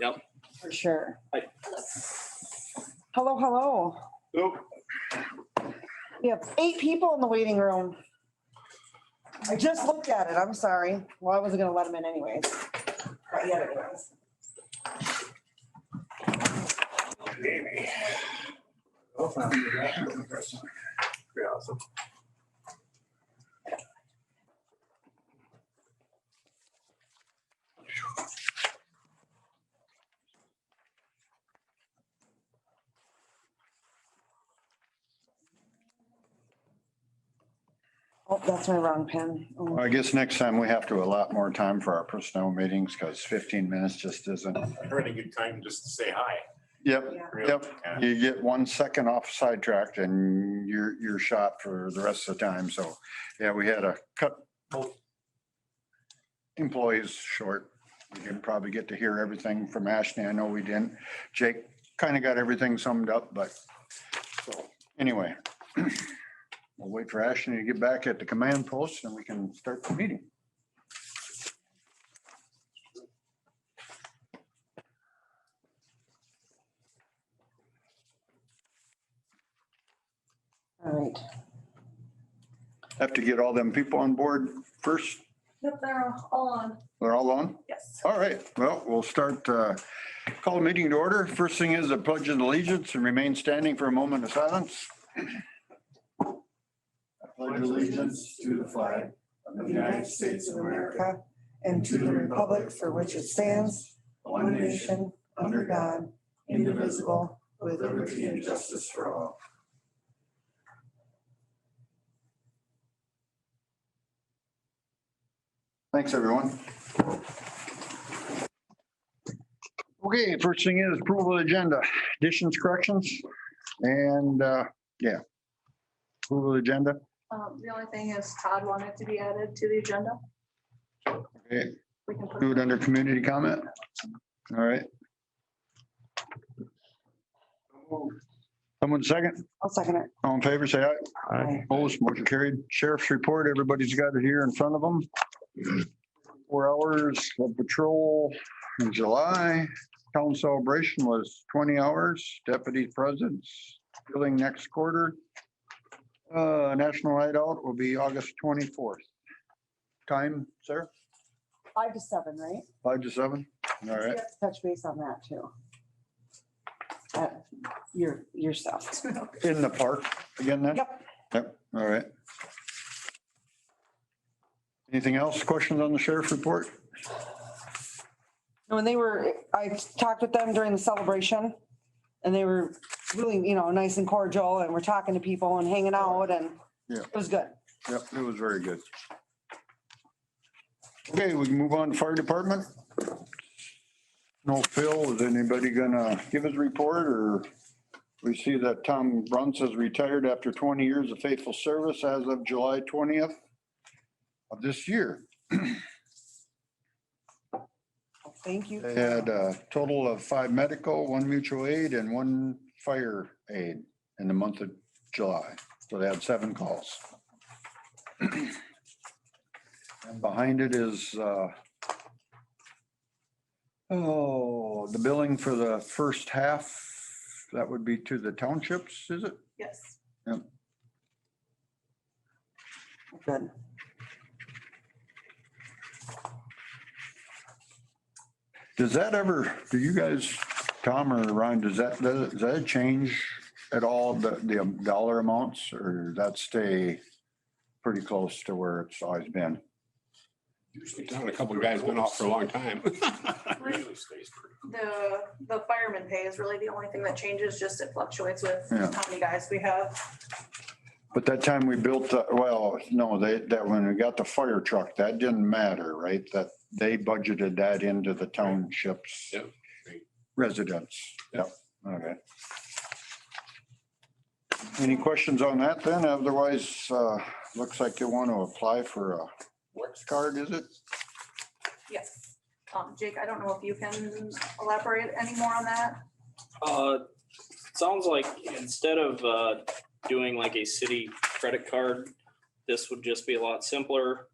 Yep. For sure. Hi. Hello, hello. Nope. We have 8 people in the waiting room. I just looked at it. I'm sorry. Well, I wasn't gonna let them in anyways. But yeah, anyways. Awesome. Oh, that's my wrong pen. Oh, I guess next time we have to allot more time for our personnel meetings because 15 minutes just isn't. Pretty good time just to say hi. Yep, yeah. yep. You get 1 second off sidetracked and you're shot for the rest of the time. So, yeah, we had to cut both employees short. We didn't probably get to hear everything from Ashley. I know we didn't. Jake kind of got everything summed up, but so anyway. We'll wait for Ashley to get back at the command post and we can start the meeting. All right. Have to get all them people on board first. Yep, they're all on. They're all on? Yes. All right, well, we'll start, call the meeting to order. First thing is the pledge of allegiance and remain standing for a moment of silence. I pledge allegiance to the flag Of the United States of America and to the republic for which it stands, one nation, under God, indivisible, with liberty and justice for all. Thanks, everyone. Okay, first thing is approval of the agenda, additions, corrections, and, yeah. Approval of the agenda. The only thing is Todd wanted to be added to the agenda. Okay, We can put do it under community comment. All right. Someone second? I'll second it. All in favor, say aye. Aye. Opposed, motion carried. Sheriff's report, everybody's got it here in front of them. 4 hours of patrol in July. Town celebration was 20 hours. Deputy presence filling next quarter. National Night Out will be August 24th. Time, sir? 5 to 7, right? 5 to 7? All right. Let's touch base on that too. Your stuff. In the park again then? Yep. Yep, all right. Anything else? Questions on the sheriff's report? When I talked with them during the celebration and they were really, nice and cordial and we're talking to people and hanging out and Yeah. it was good. Yep, it was very good. Okay, we can move on to fire department. No Phil, is anybody gonna give his report or we see that Tom Bruns has retired after 20 years of faithful service as of July 20th of this year. Thank you. They had a total of 5 medical, 1 mutual aid and 1 fire aid in the month of July. So they had 7 calls. And behind it is, the billing for the first half, that would be to the townships, is it? Yes. Good. Does that ever, do you guys, Tom or Ryan, does that change at all, the dollar amounts, or does that stay pretty close to where it's always been? Usually down, a couple of guys been off for a long time. Usually stays pretty. The fireman pay is really the only thing that changes, just it fluctuates with Yeah. how many guys we have. But that time we built, well, no, that when we got the fire truck, that didn't matter, right? That they budgeted that into the townships. Yep. Residents. Yep, okay. Any questions on that then? Otherwise, looks like you want to apply for a Wex card, is it? Yes. Jake, I don't know if you can elaborate any more on that. Sounds like instead of doing like a city credit card, this would just be a lot simpler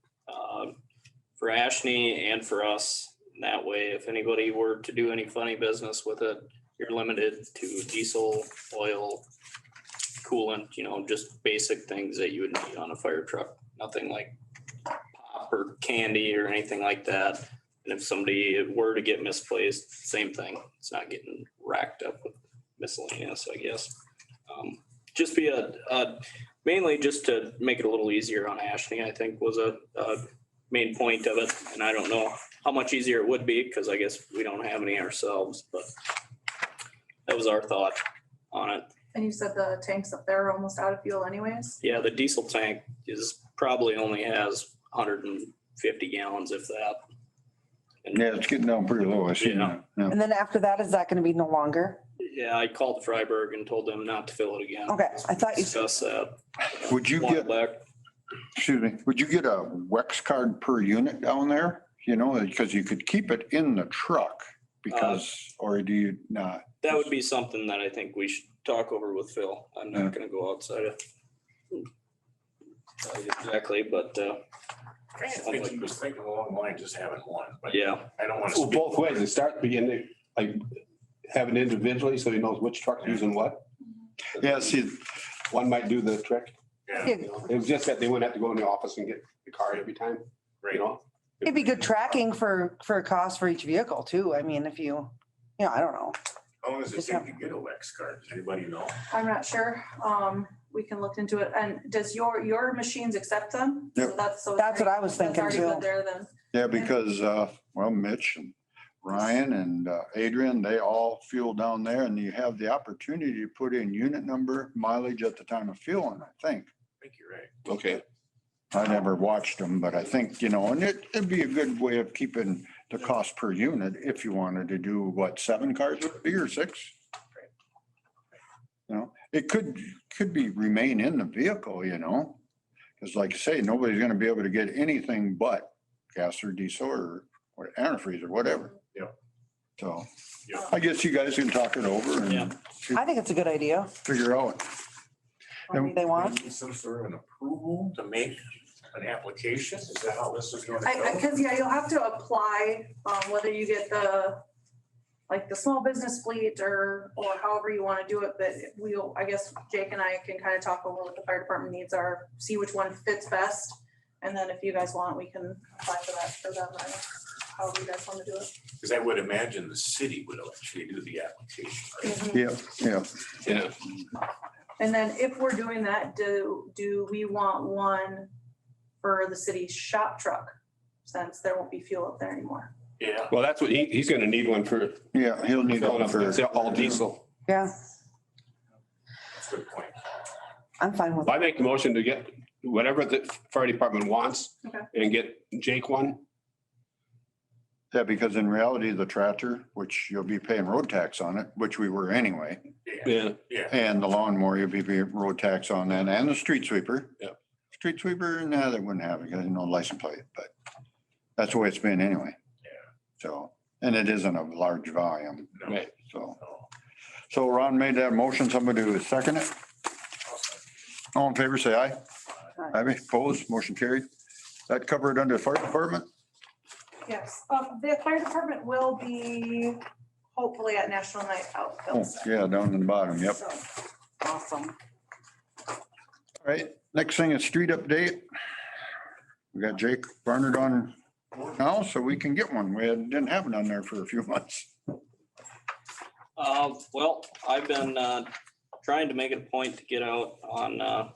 for Ashley and for us. That way, if anybody were to do any funny business with it, you're limited to diesel, oil, coolant, just basic things that you would need on a fire truck. Nothing like pop or candy or anything like that. And if somebody were to get misplaced, same thing. It's not getting racked up with miscellaneous, I guess. Just be mainly just to make it a little easier on Ashley, I think was a main point of it. And I don't know how much easier it would be because I guess we don't have any ourselves, but that was our thought on it. And you said the tanks up there are almost out of fuel anyways? Yeah, the diesel tank probably only has 150 gallons, if that. And Yeah, it's getting down pretty low. I see that. Yeah. And then after that, is that gonna be no longer? yeah, I called Freiburg and told them not to fill it again. Okay, I thought you, Discuss that. Would you get, excuse me, would you get a Wex card per unit down there? Because you could keep it in the truck or do you not? That would be something that I think we should talk over with Phil. I'm Yeah. not gonna go outside of exactly, but I think he was thinking along the line, just having one, but yeah, I don't want Well, to. both ways, it start beginning, like, have it individually so he knows which truck's using what. Yeah, see, One might do the trick. Yeah, It was just that they wouldn't have to go in the office and get the car every time, right. it'd be good tracking for a cost for each vehicle too. I mean, if you, I don't know. How long does it take to get a Wex card? Does anybody know? I'm not sure. We can look into it. And does your machines accept them? Yep. So That's what I was that's thinking already too. good there then. yeah, because, Mitch and Ryan and Adrian, they all fuel down there and you have the opportunity to put in unit number, mileage at the time of fueling, I think. I think you're right. Okay. I never watched them, but I think, and it'd be a good way of keeping the cost per unit if you wanted to do 7 cars would it be or 6? It could be remain in the vehicle, because like I say, nobody's gonna be able to get anything but gas or diesel or antifreeze or whatever. Yeah. So Yeah. I guess you guys can talk it over Yeah. and I think it's a good idea. figure out. What do they want? Need some sort of an approval to make an application? Is that how this is going to go? Because, you'll have to apply, whether you get the small business fleet or however you want to do it, but I guess Jake and I can kind of talk over what the fire department needs are, see which one fits best. And then if you guys want, we can apply for that for them, or however you guys want to do it. Because I would imagine the city would actually do the application. right? Yeah. Yeah. And then if we're doing that, do we want one for the city's shop truck? Since there won't be fuel up there anymore. Yeah. Well, that's what he's gonna need one for Yeah, he'll need filling one up, for, it's all diesel. Yeah, That's a good point. I'm fine with I make the motion to get whatever the fire department wants Okay. and get Jake one. yeah, because in reality, the tractor, which you'll be paying road tax on it, which we were anyway. Yeah. Yeah. And the lawnmower, you'll be paying road tax on that and the street sweeper. Yeah. Street sweeper, no, they wouldn't have it because no license plate, but that's the way it's been anyway. Yeah. So, and it isn't a large volume, No. Right. so. No. So Ron made that motion. Somebody would second it. All in favor, say aye. Aye. Aye, opposed, motion carried. That covered under the fire department? Yes, the fire department will be hopefully at National Night Out. Phil Oh, said. yeah, down in the bottom, yep. So, awesome. All right, next thing is street update. We got Jake Barnard on now, so we can get one. Didn't have it on there for a few months. well, I've been trying to make it a point to get out on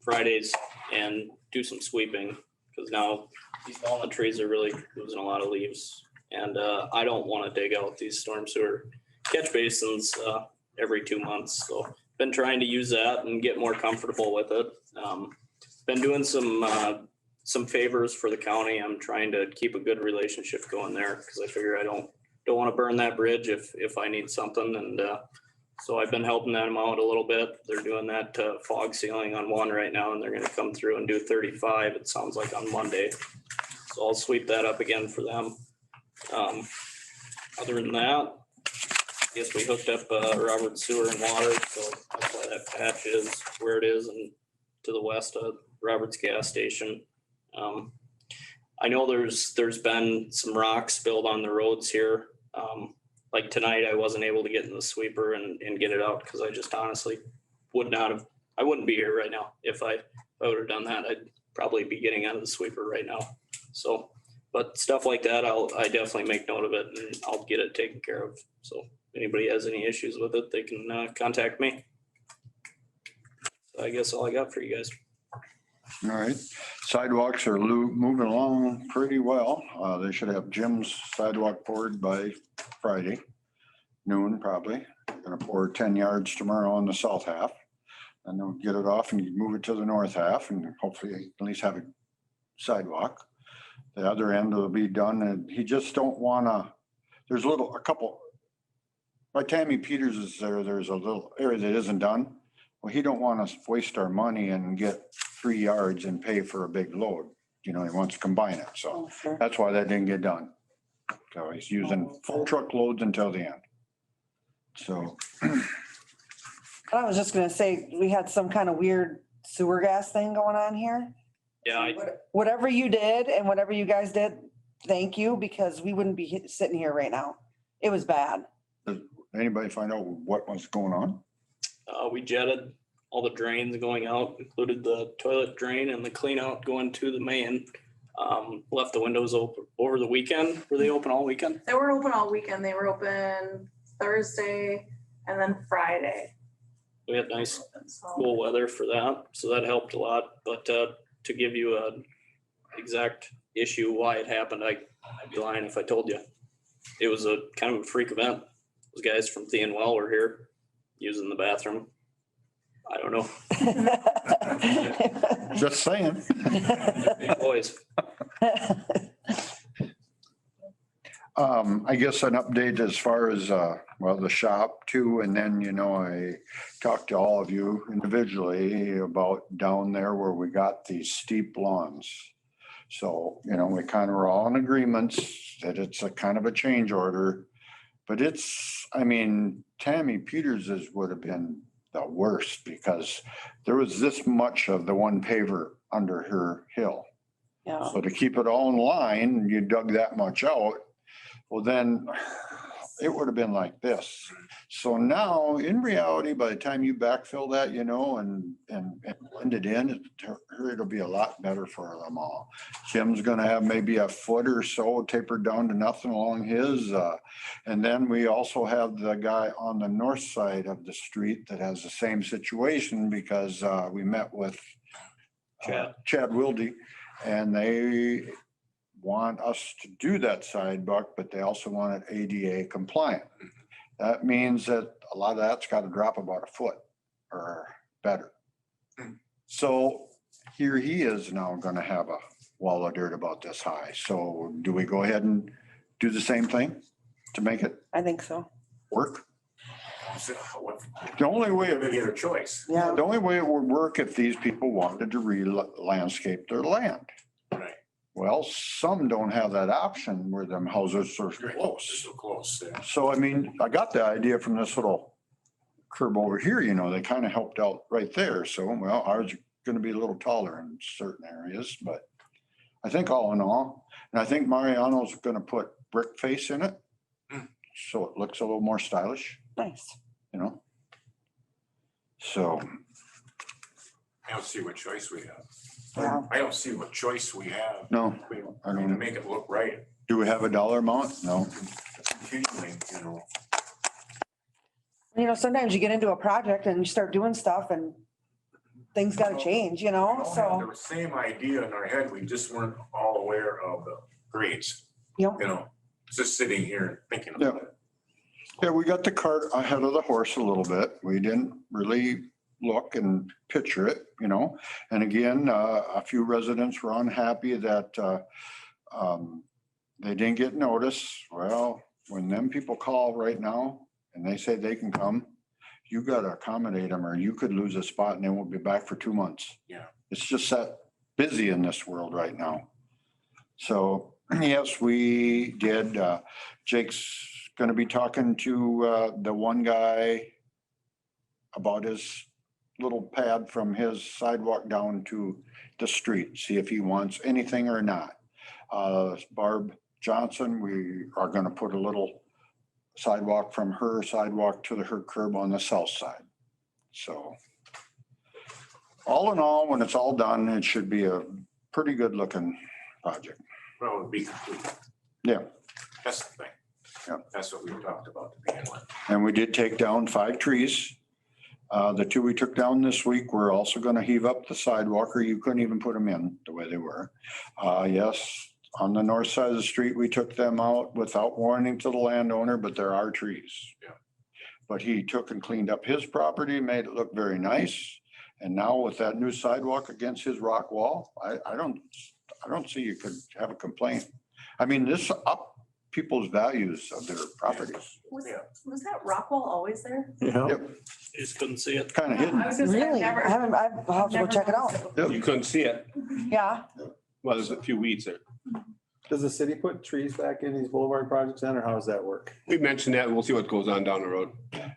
Fridays and do some sweeping because now these walnut trees are really losing a lot of leaves. And I don't want to dig out these storm sewer catch basins every 2 months. So been trying to use that and get more comfortable with it. Been doing some favors for the county. I'm trying to keep a good relationship going there because I figure I don't want to burn that bridge if I need something. And so I've been helping them out a little bit. They're doing that fog sealing on one right now, and they're going to come through and do 35. It sounds like on Monday. So I'll sweep that up again for them. Other than that, I guess we hooked up Robert sewer and water, so that's why that patch is where it is and to the west of Robert's gas station. I know there's been some rocks spilled on the roads here. Like tonight, I wasn't able to get in the sweeper and get it out because I just honestly I wouldn't be here right now. If I would have done that, I'd probably be getting out of the sweeper right now. So, but stuff like that, I definitely make note of it and I'll get it taken care of. So if anybody has any issues with it, they can contact me. So I guess all I got for you guys. All right, sidewalks are moving along pretty well. They should have Jim's sidewalk poured by Friday noon, probably. Gonna pour 10 yards tomorrow on the south half. And they'll get it off and move it to the north half and hopefully at least have a sidewalk. The other end will be done and he just don't wanna, there's a couple. By Tammy Peters is there's a little area that isn't done. Well, he don't want us to waste our money and get 3 yards and pay for a big load. You know, he wants to combine it. So Oh, sure. that's why that didn't get done. So he's using full truckloads until the end. So I was just gonna say, we had some kind of weird sewer gas thing going on here. Yeah, Whatever you did and whatever you guys did, thank you, because we wouldn't be sitting here right now. It was bad. does anybody find out what was going on? we jetted all the drains going out, included the toilet drain and the clean out going to the main. Left the windows open over the weekend. Were they open all weekend? They were open all weekend. They were open Thursday and then Friday. We had nice So, cool weather for that, so that helped a lot. But to give you an exact issue why it happened, I'd be lying if I told you. It was a kind of a freak event. Those guys from Well were here using the bathroom. I don't know. Just saying. Big boys. I guess an update as far as, well, the shop too, and then, you know, I talked to all of you individually about down there where we got these steep lawns. So, you know, we kind of were all in agreements that it's a kind of a change order. But it's, I mean, Tammy Peters's would have been the worst because there was this much of the one paver under her hill. Yeah. So to keep it all in line, you dug that much out. Well, then it would have been like this. So now in reality, by the time you backfill that, you know, and blend it in, it'll be a lot better for them all. Jim's gonna have maybe a foot or so tapered down to nothing along his. And then we also have the guy on the north side of the street that has the same situation because we met with Chad Wilde and they want us to do that sidewalk, but they also want it ADA compliant. That means that a lot of that's got to drop about a foot or better. So here he is now going to have a wall of dirt about this high. So do we go ahead and do the same thing to make it I think so. work? So what, The only way, maybe other choice, Yeah. the only way it would work if these people wanted to re-landscape their land. right? Well, some don't have that option where them houses are Right. close. So close, yeah. So, I mean, I got the idea from this little curb over here, you know, they kind of helped out right there. So, well, ours are going to be a little taller in certain areas, but I think all in all, and I think Mariano's going to put brick face in it. So it looks a little more stylish, Nice. you know? So, I don't see what choice we have. Yeah. I don't see what choice we have. no, I mean, to make it look right, do we have a dollar amount? No. continuing, you know. You know, sometimes you get into a project and you start doing stuff and things got to change, you know, We all had so. the same idea in our head, we just weren't all aware of the grades, Yep. you know, just sitting here and thinking about it. Yeah, we got the cart ahead of the horse a little bit. We didn't really look and picture it, you know? And again, a few residents were unhappy that they didn't get notice. Well, when them people call right now and they say they can come, you got to accommodate them or you could lose a spot and they won't be back for 2 months. Yeah. It's just that busy in this world right now. So yes, we did. Jake's going to be talking to the one guy about his little pad from his sidewalk down to the street, see if he wants anything or not. Barb Johnson, we are gonna put a little sidewalk from her sidewalk to her curb on the south side. So all in all, when it's all done, it should be a pretty good looking project. Well, it would be complete. Yeah. That's the thing. Yeah. That's what we talked about to begin with. And we did take down 5 trees. The 2 we took down this week, we're also gonna heave up the sidewalk, or you couldn't even put them in the way they were. Yes, on the north side of the street, we took them out without warning to the landowner, but there are trees. Yeah. But he took and cleaned up his property, made it look very nice. And now with that new sidewalk against his rock wall, I don't see you could have a complaint. I mean, this up people's values of their properties. Was Yeah. was that rock wall always there? Yeah. Yep, You just couldn't see it. kind of hidden. I was gonna say, I've Really? never- I haven't, I'll have to go never check it out. noticed before. You couldn't see it. Yeah, Well, there's a few weeds there. Does the city put trees back in these boulevard projects then, or how does that work? We mentioned that. We'll see what goes on down the road.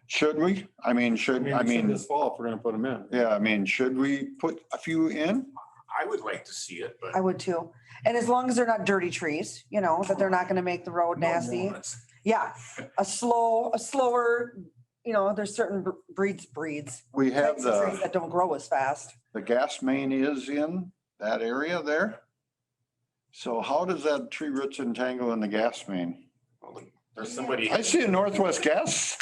Should we? I mean, This fall, if we're gonna put them in. yeah, I mean, should we put a few in? I would like to see it, but. I would too. And as long as they're not dirty trees, you know, that they're not gonna make the road nasty. Yeah, a slower, you know, there's certain breeds. We have Types of trees the that don't grow as fast. gas main is in that area there. So how does that tree roots entangle in the gas main? There's somebody. I see a Northwest Gas.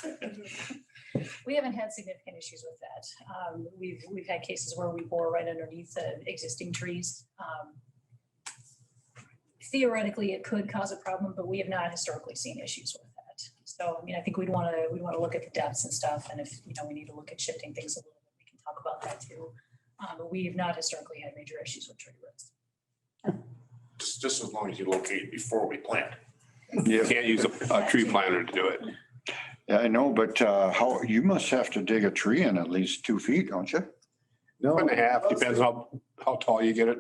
We haven't had significant issues with that. We've had cases where we bore right underneath the existing trees. Theoretically, it could cause a problem, but we have not historically seen issues with that. So, I mean, I think we'd want to look at the depths and stuff. And if, you know, we need to look at shifting things a little bit, we can talk about that too. But we have not historically had major issues with tree roots. Just as long as you locate before we plant. You can't use a tree planter to do it. Yeah, I know, but how, you must have to dig a tree in at least 2 feet, don't you? No. 1.5, depends on how tall you get it.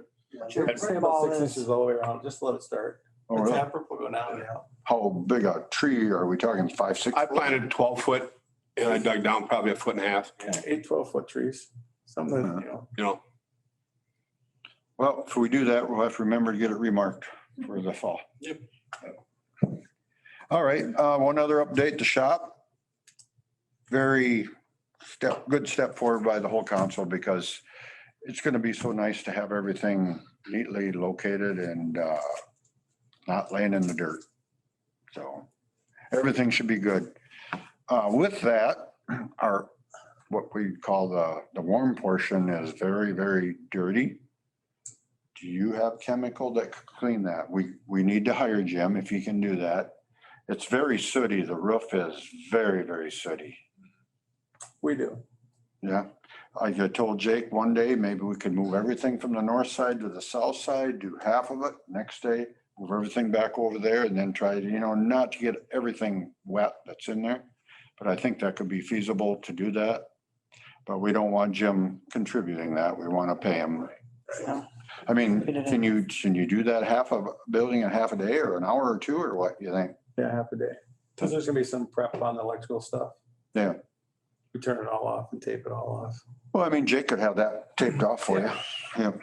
Say about 6 inches all the way around, just let it start. Oh, The really? tapper will go down, yeah. How big a tree are we talking? 5, 6? I planted 12 foot and I dug down probably 1.5 foot, Yeah, 8, 12-foot trees, something, that, you know. Well, if we do that, we'll have to remember to get it remarked for the fall. Yep. All right, one other update, the shop. Very good step forward by the whole council because it's gonna be so nice to have everything neatly located and not laying in the dirt. So everything should be good. With that, our, what we call the warm portion is very, very dirty. Do you have chemical that could clean that? We need to hire Jim if he can do that. It's very sooty. The roof is very, very sooty. we do. Yeah. I told Jake one day, maybe we could move everything from the north side to the south side, do half of it. Next day, move everything back over there and then try to, you know, not to get everything wet that's in there. But I think that could be feasible to do that. But we don't want Jim contributing that. We want to pay him. Yeah. I mean, can you do that half of a building in half a day or an hour or 2 or what you think? Yeah, half a day. Because there's gonna be some prep on the electrical stuff. Yeah. We turn it all off and tape it all off. Well, I mean, Jake could have that taped off for you. Yep.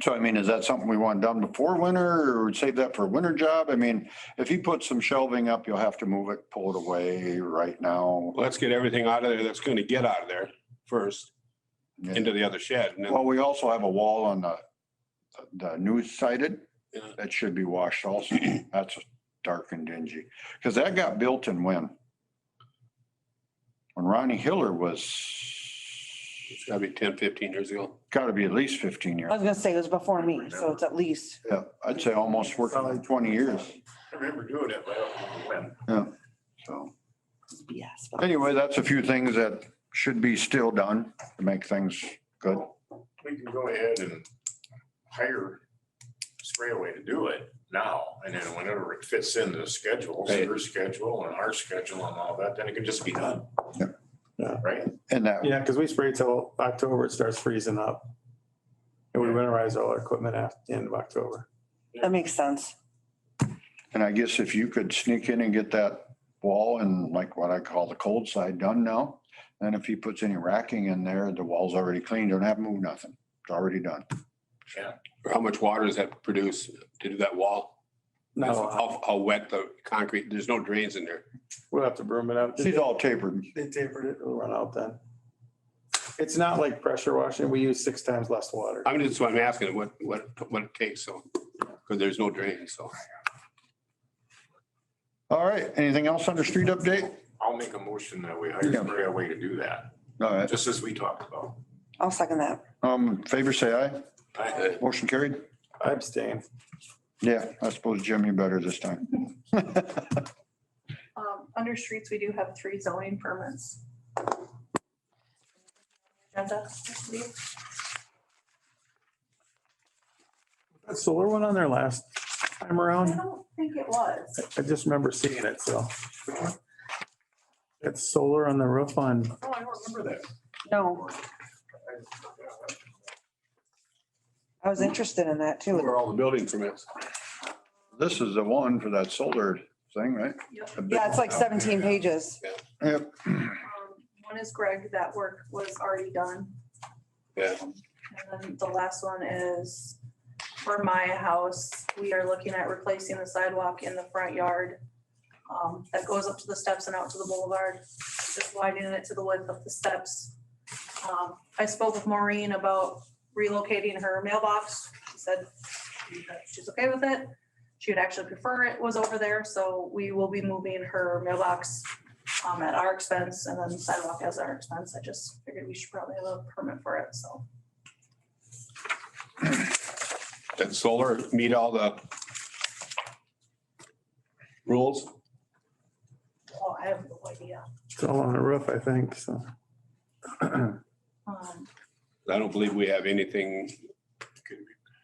So I mean, is that something we want done before winter or save that for a winter job? I mean, if he puts some shelving up, you'll have to move it, pull it away right now. Let's get everything out of there that's going to get out of there first into the other shed. And then, Well, we also have a wall on the new sided Yeah. that should be washed also. That's dark and dingy. Because that got built in when Ronnie Hiller was, it's gotta be 10, 15 years ago. got to be at least 15 I years. was gonna say it was before me, so it's at least. Yeah, I'd say almost working like 20 years. I remember doing it, but I don't know when. So Yes. anyway, that's a few things that should be still done to make things good. We can go ahead and hire Spray Away to do it now, and then whenever it fits into the schedule, Right. your schedule and our schedule and all that, then it can just be done. Yeah. Yeah. Right? And that, Yeah, because we spray till October, it starts freezing up. And we winterize all our equipment at the end of October. That makes sense. and I guess if you could sneak in and get that wall and like what I call the cold side done now, then if he puts any racking in there, the wall's already clean, don't have to move nothing. It's already done. Or how much water does that produce to do that wall? Not a lot. How wet the concrete, there's no drains in there. We'll have to broom it out. She's all tapered. They tapered it, it'll run out then. It's not like pressure washing. We use 6 times less water. I'm just, what I'm asking, what it takes, so, because there's no drains, so. All right, anything else under street update? I'll make a motion that we hire Yeah. Sprayway to do that, All right, just as we talked about. I'll second that. favor say aye. I- Motion carried. I abstain. Yeah, I suppose Jim, you better this time. Under streets, we do have 3 zoning permits. Agenda, I believe. That solar one on there last time I around, don't think it was. I just remember seeing it, so. It's solar on the roof on, Oh, I don't remember that. No, I was interested in that too. Where are all the building permits? This is the one for that solar thing, right? Yeah, it's like 17 pages. Yep. One is Greg, that work was already done. Yeah. And then the last one is for my house. We are looking at replacing the sidewalk in the front yard that goes up to the steps and out to the boulevard, just widening it to the width of the steps. I spoke with Maureen about relocating her mailbox. She said she's okay with it. She would actually prefer it was over there, so we will be moving her mailbox at our expense and then sidewalk as our expense. I just figured we should probably have a permit for it, so. That solar meet all the rules? Oh, I have no idea. it's all on the roof, I think, so. I don't believe we have anything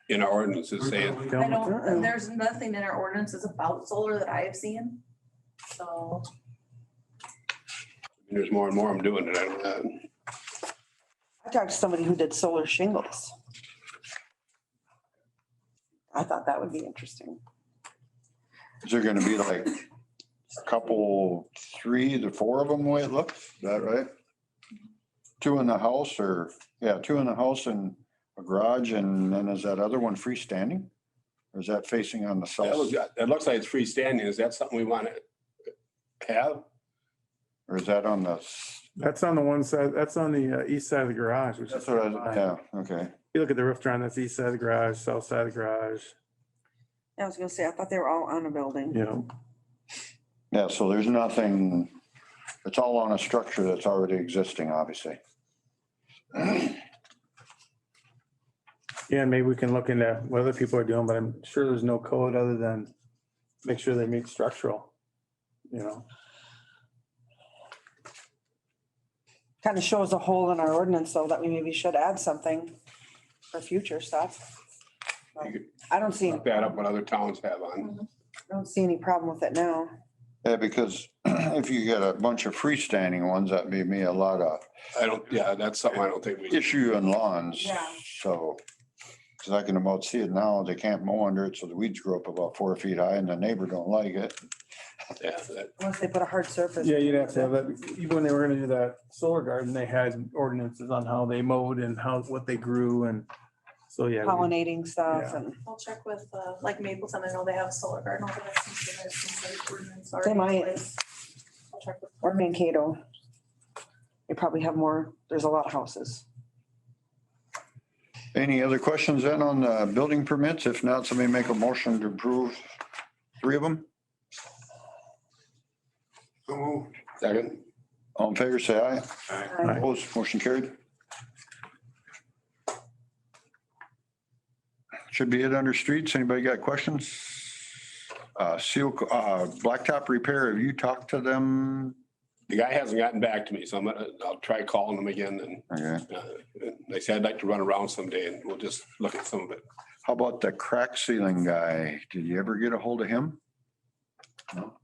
in our ordinances saying, We I don't- don't, there's nothing in our ordinances about solar that I have seen. So, there's more and more I'm doing it. I don't know. I talked to somebody who did solar shingles. I thought that would be interesting. Is there gonna be like a couple, 3 to 4 of them, the way it looks? Is that right? 2 in the house or, 2 in the house and a garage, and then is that other one freestanding? Or is that facing on the south? That looks like it's freestanding. Is that something we want to have? Or is that on the, That's on the one side, that's on the east side of the garage, which is. that's what yeah, okay. You look at the roof drawing, that's east side of the garage, south side of the garage, I was gonna say, I thought they were all on a building. you know. Yeah, so there's nothing, it's all on a structure that's already existing, obviously. Yeah, maybe we can look into what other people are doing, but I'm sure there's no code other than make sure they meet structural, you know. Kind of shows a hole in our ordinance, though, that we maybe should add something for future stuff. You could I don't see, look that up what other towns have on. I don't see any problem with it now. Yeah, because if you get a bunch of freestanding ones, that'd be me a lot of That's something I don't think we. issue in lawns. Yeah. So, because I can about see it now, they can't mow under it, so the weeds grow up about 4 feet high and the neighbor don't like it. Yeah, that- Unless they put a hard surface. Yeah, you'd have to have that, even when they were gonna do that solar garden, they had ordinances on how they mowed and what they grew and so, yeah. Pollinating stuff Yeah. and I'll check with, like Mapleton. I know they have a solar garden over there. Since there's some sort of ordinance already They in might. place. I'll check with. or Mankato. They probably have more, there's a lot of houses. Any other questions then on the building permits? If not, somebody make a motion to approve 3 of them. So moved. Second, All in favor, say aye. Aye. Opposed, motion carried. Should be it under streets. Anybody got questions? Blacktop repair, have you talked to them? the guy hasn't gotten back to me, so I'll try calling him again and Okay. they said I'd like to run around someday and we'll just look at some of it. How about the crack sealing guy? Did you ever get a hold of him? No.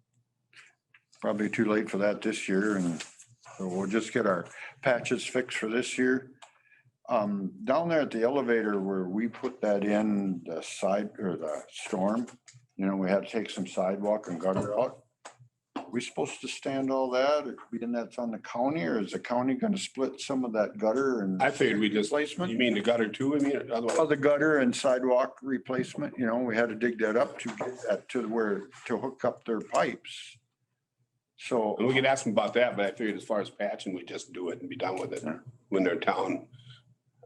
Probably too late for that this year, and so we'll just get our patches fixed for this year. Down there at the elevator where we put that in the side or the storm, you know, we had to take some sidewalk and gutter out. we supposed to stand all that, being that's on the county, or is the county gonna split some of that gutter and? I figured we just, Replacement? you mean the gutter too? I mean, otherwise. Of the gutter and sidewalk replacement, you know, we had to dig that up to get that to where, to hook up their pipes. So, And we could ask them about that, but I figured as far as patching, we just do it and be done with it when they're in town.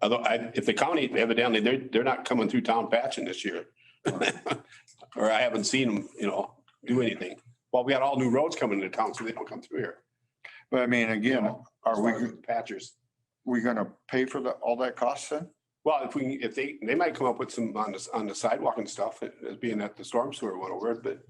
Although if the county evidently, they're not coming through town patching this year. Or I haven't seen them, do anything. Well, we got all new roads coming into town, so they don't come through here. but I mean, again, As far as Patchers. we gonna pay for all that cost then? Well, if they might come up with some on the sidewalk and stuff, as being that the storm sewer went over it, but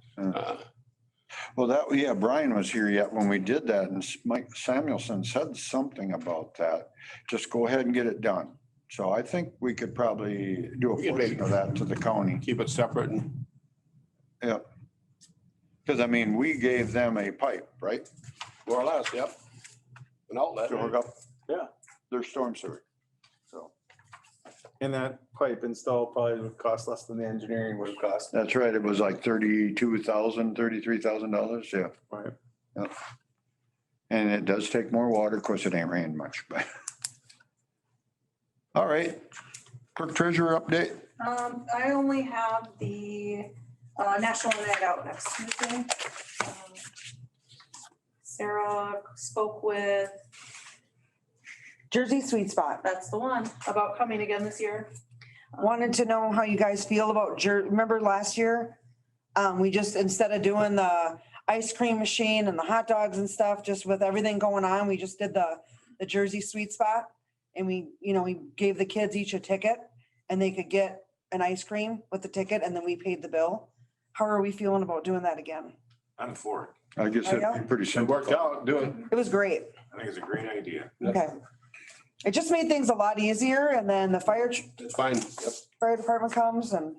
Well, yeah, Brian was here yet when we did that, and Mike Samuelson said something about that. Just go ahead and get it done. So I think we could probably do a We could portion of that to the county. keep it separate and Yeah. Because I mean, we gave them a pipe, right? more or less, yep. An outlet. To hook up. Yeah. Their storm sewer. So And that pipe install probably would cost less than the engineering would have cost. that's right. It was like $33,000. Yeah. Right. Yep. And it does take more water. Of course, it ain't raining much, but. All right. Clerk treasurer update. I only have the National Night Out next Tuesday. Sarah spoke with, Jersey Sweet Spot. that's the one, about coming again this year. Wanted to know how you guys feel about remember last year? We just, instead of doing the ice cream machine and the hot dogs and stuff, just with everything going on, we just did the Jersey Sweet Spot. And we gave the kids each a ticket and they could get an ice cream with the ticket and then we paid the bill. How are we feeling about doing that again? I'm for it. I guess it'd be pretty It simple. worked out, do it. It was great. I think it's a great idea. Okay. It just made things a lot easier and then the It's fine. Yep. fire department comes and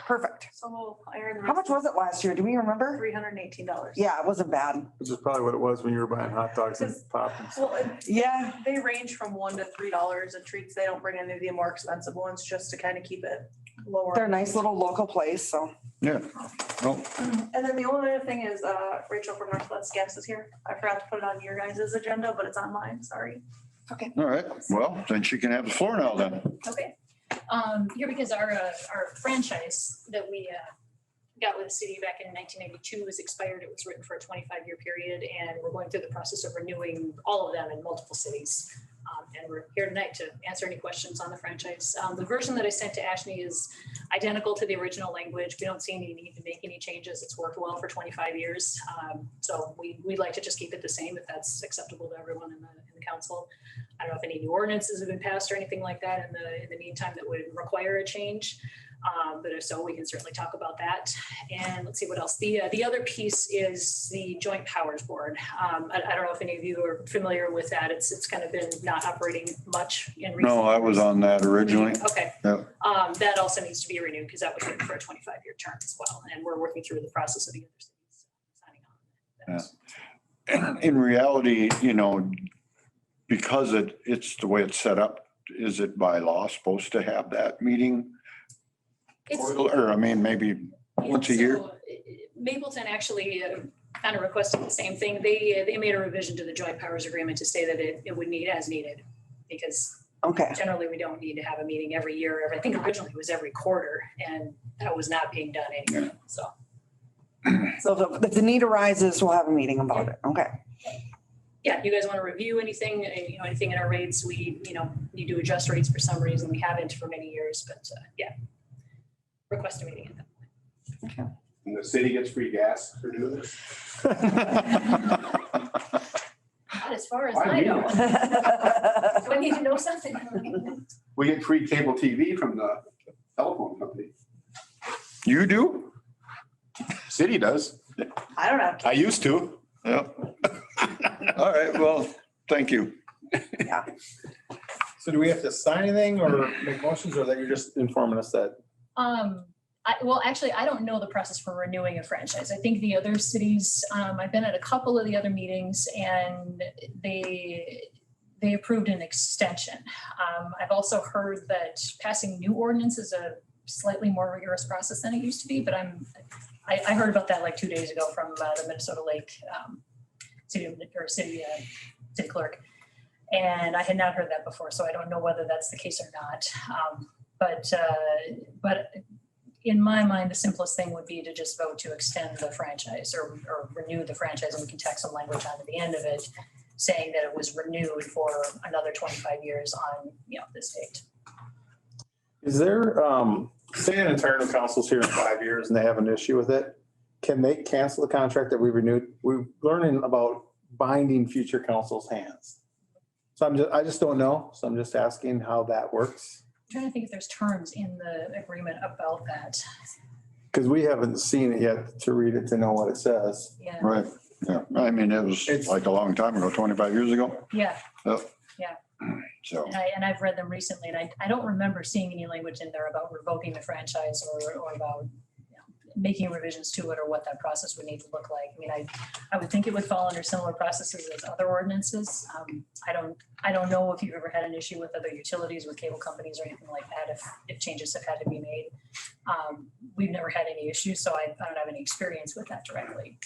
perfect. So we'll iron the How much was it last year? Do we remember? $318. Yeah, it wasn't bad. Which is probably what it was when you were buying hot dogs and pop and stuff. Well, Yeah. they range from $1 to $3 and treats. They don't bring any of the more expensive ones just to kind of keep it lower. They're a nice little local place, so. Yeah. Well, And then the only other thing is Rachel from Northwest Gas is here. I forgot to put it on your guys' agenda, but it's on mine. Sorry. all right. Well, then she can have the floor now then. Okay. Here because our franchise that we got with the city back in 1992 was expired. It was written for a 25-year period, and we're going through the process of renewing all of them in multiple cities. And we're here tonight to answer any questions on the franchise. The version that I sent to Ashley is identical to the original language. We don't see any need to make any changes. It's worked well for 25 years. So we'd like to just keep it the same if that's acceptable to everyone in the council. I don't know if any new ordinances have been passed or anything like that in the meantime that would require a change. But if so, we can certainly talk about that. And let's see what else. The other piece is the Joint Powers Board. I don't know if any of you are familiar with that. It's kind of been not operating much in recent. No, I was on that originally. Okay. Yeah. That also needs to be renewed because that was written for a 25-year term as well. And we're working through the process of the other cities signing on. And in reality, because it's the way it's set up, is it by law supposed to have that meeting? Or I mean, maybe once a year? So, Mapleton actually kind of requested the same thing. They made a revision to the joint powers agreement to say that it would need as needed because Okay. generally we don't need to have a meeting every year. I think originally it was every quarter and that was not being done anymore. So. So if the need arises, we'll have a meeting about it. Okay. Yeah, you guys want to review anything, anything in our rates, we, need to adjust rates for some reason. We haven't for many years, but yeah. Request a meeting at that point. Okay. And the city gets free gas for doing this. Not as far as I know. Do I need to know something? We get free cable TV from the telephone company. You do? City does. I don't know. I used to. Yeah. All right, well, thank you. So do we have to sign anything or make motions or that you're just informing us that? Well, actually, I don't know the process for renewing a franchise. I think the other cities, I've been at a couple of the other meetings and they approved an extension. I've also heard that passing new ordinance is a slightly more rigorous process than it used to be, but I heard about that like 2 days ago from the Minnesota Lake city clerk. And I had not heard that before, so I don't know whether that's the case or not. But in my mind, the simplest thing would be to just vote to extend the franchise or renew the franchise, and we can tack some language on at the end of it, saying that it was renewed for another 25 years on, this date. Is there, say an internal council's here in 5 years and they have an issue with it, can they cancel the contract that we renewed? We're learning about binding future council's hands. So I just don't know. So I'm just asking how that works. I'm trying to think if there's terms in the agreement about that. Because we haven't seen it yet to read it to know what it says. Yeah. Right, yeah. I mean, it was like a long time ago, 25 years ago. Yeah. Yep. Yeah. So, And I've read them recently, and I don't remember seeing any language in there about revoking the franchise or about making revisions to it or what that process would need to look like. I mean, I would think it would fall under similar processes as other ordinances. I don't know if you've ever had an issue with other utilities, with cable companies or anything like that, if changes have had to be made. We've never had any issues, so I don't have any experience with that directly.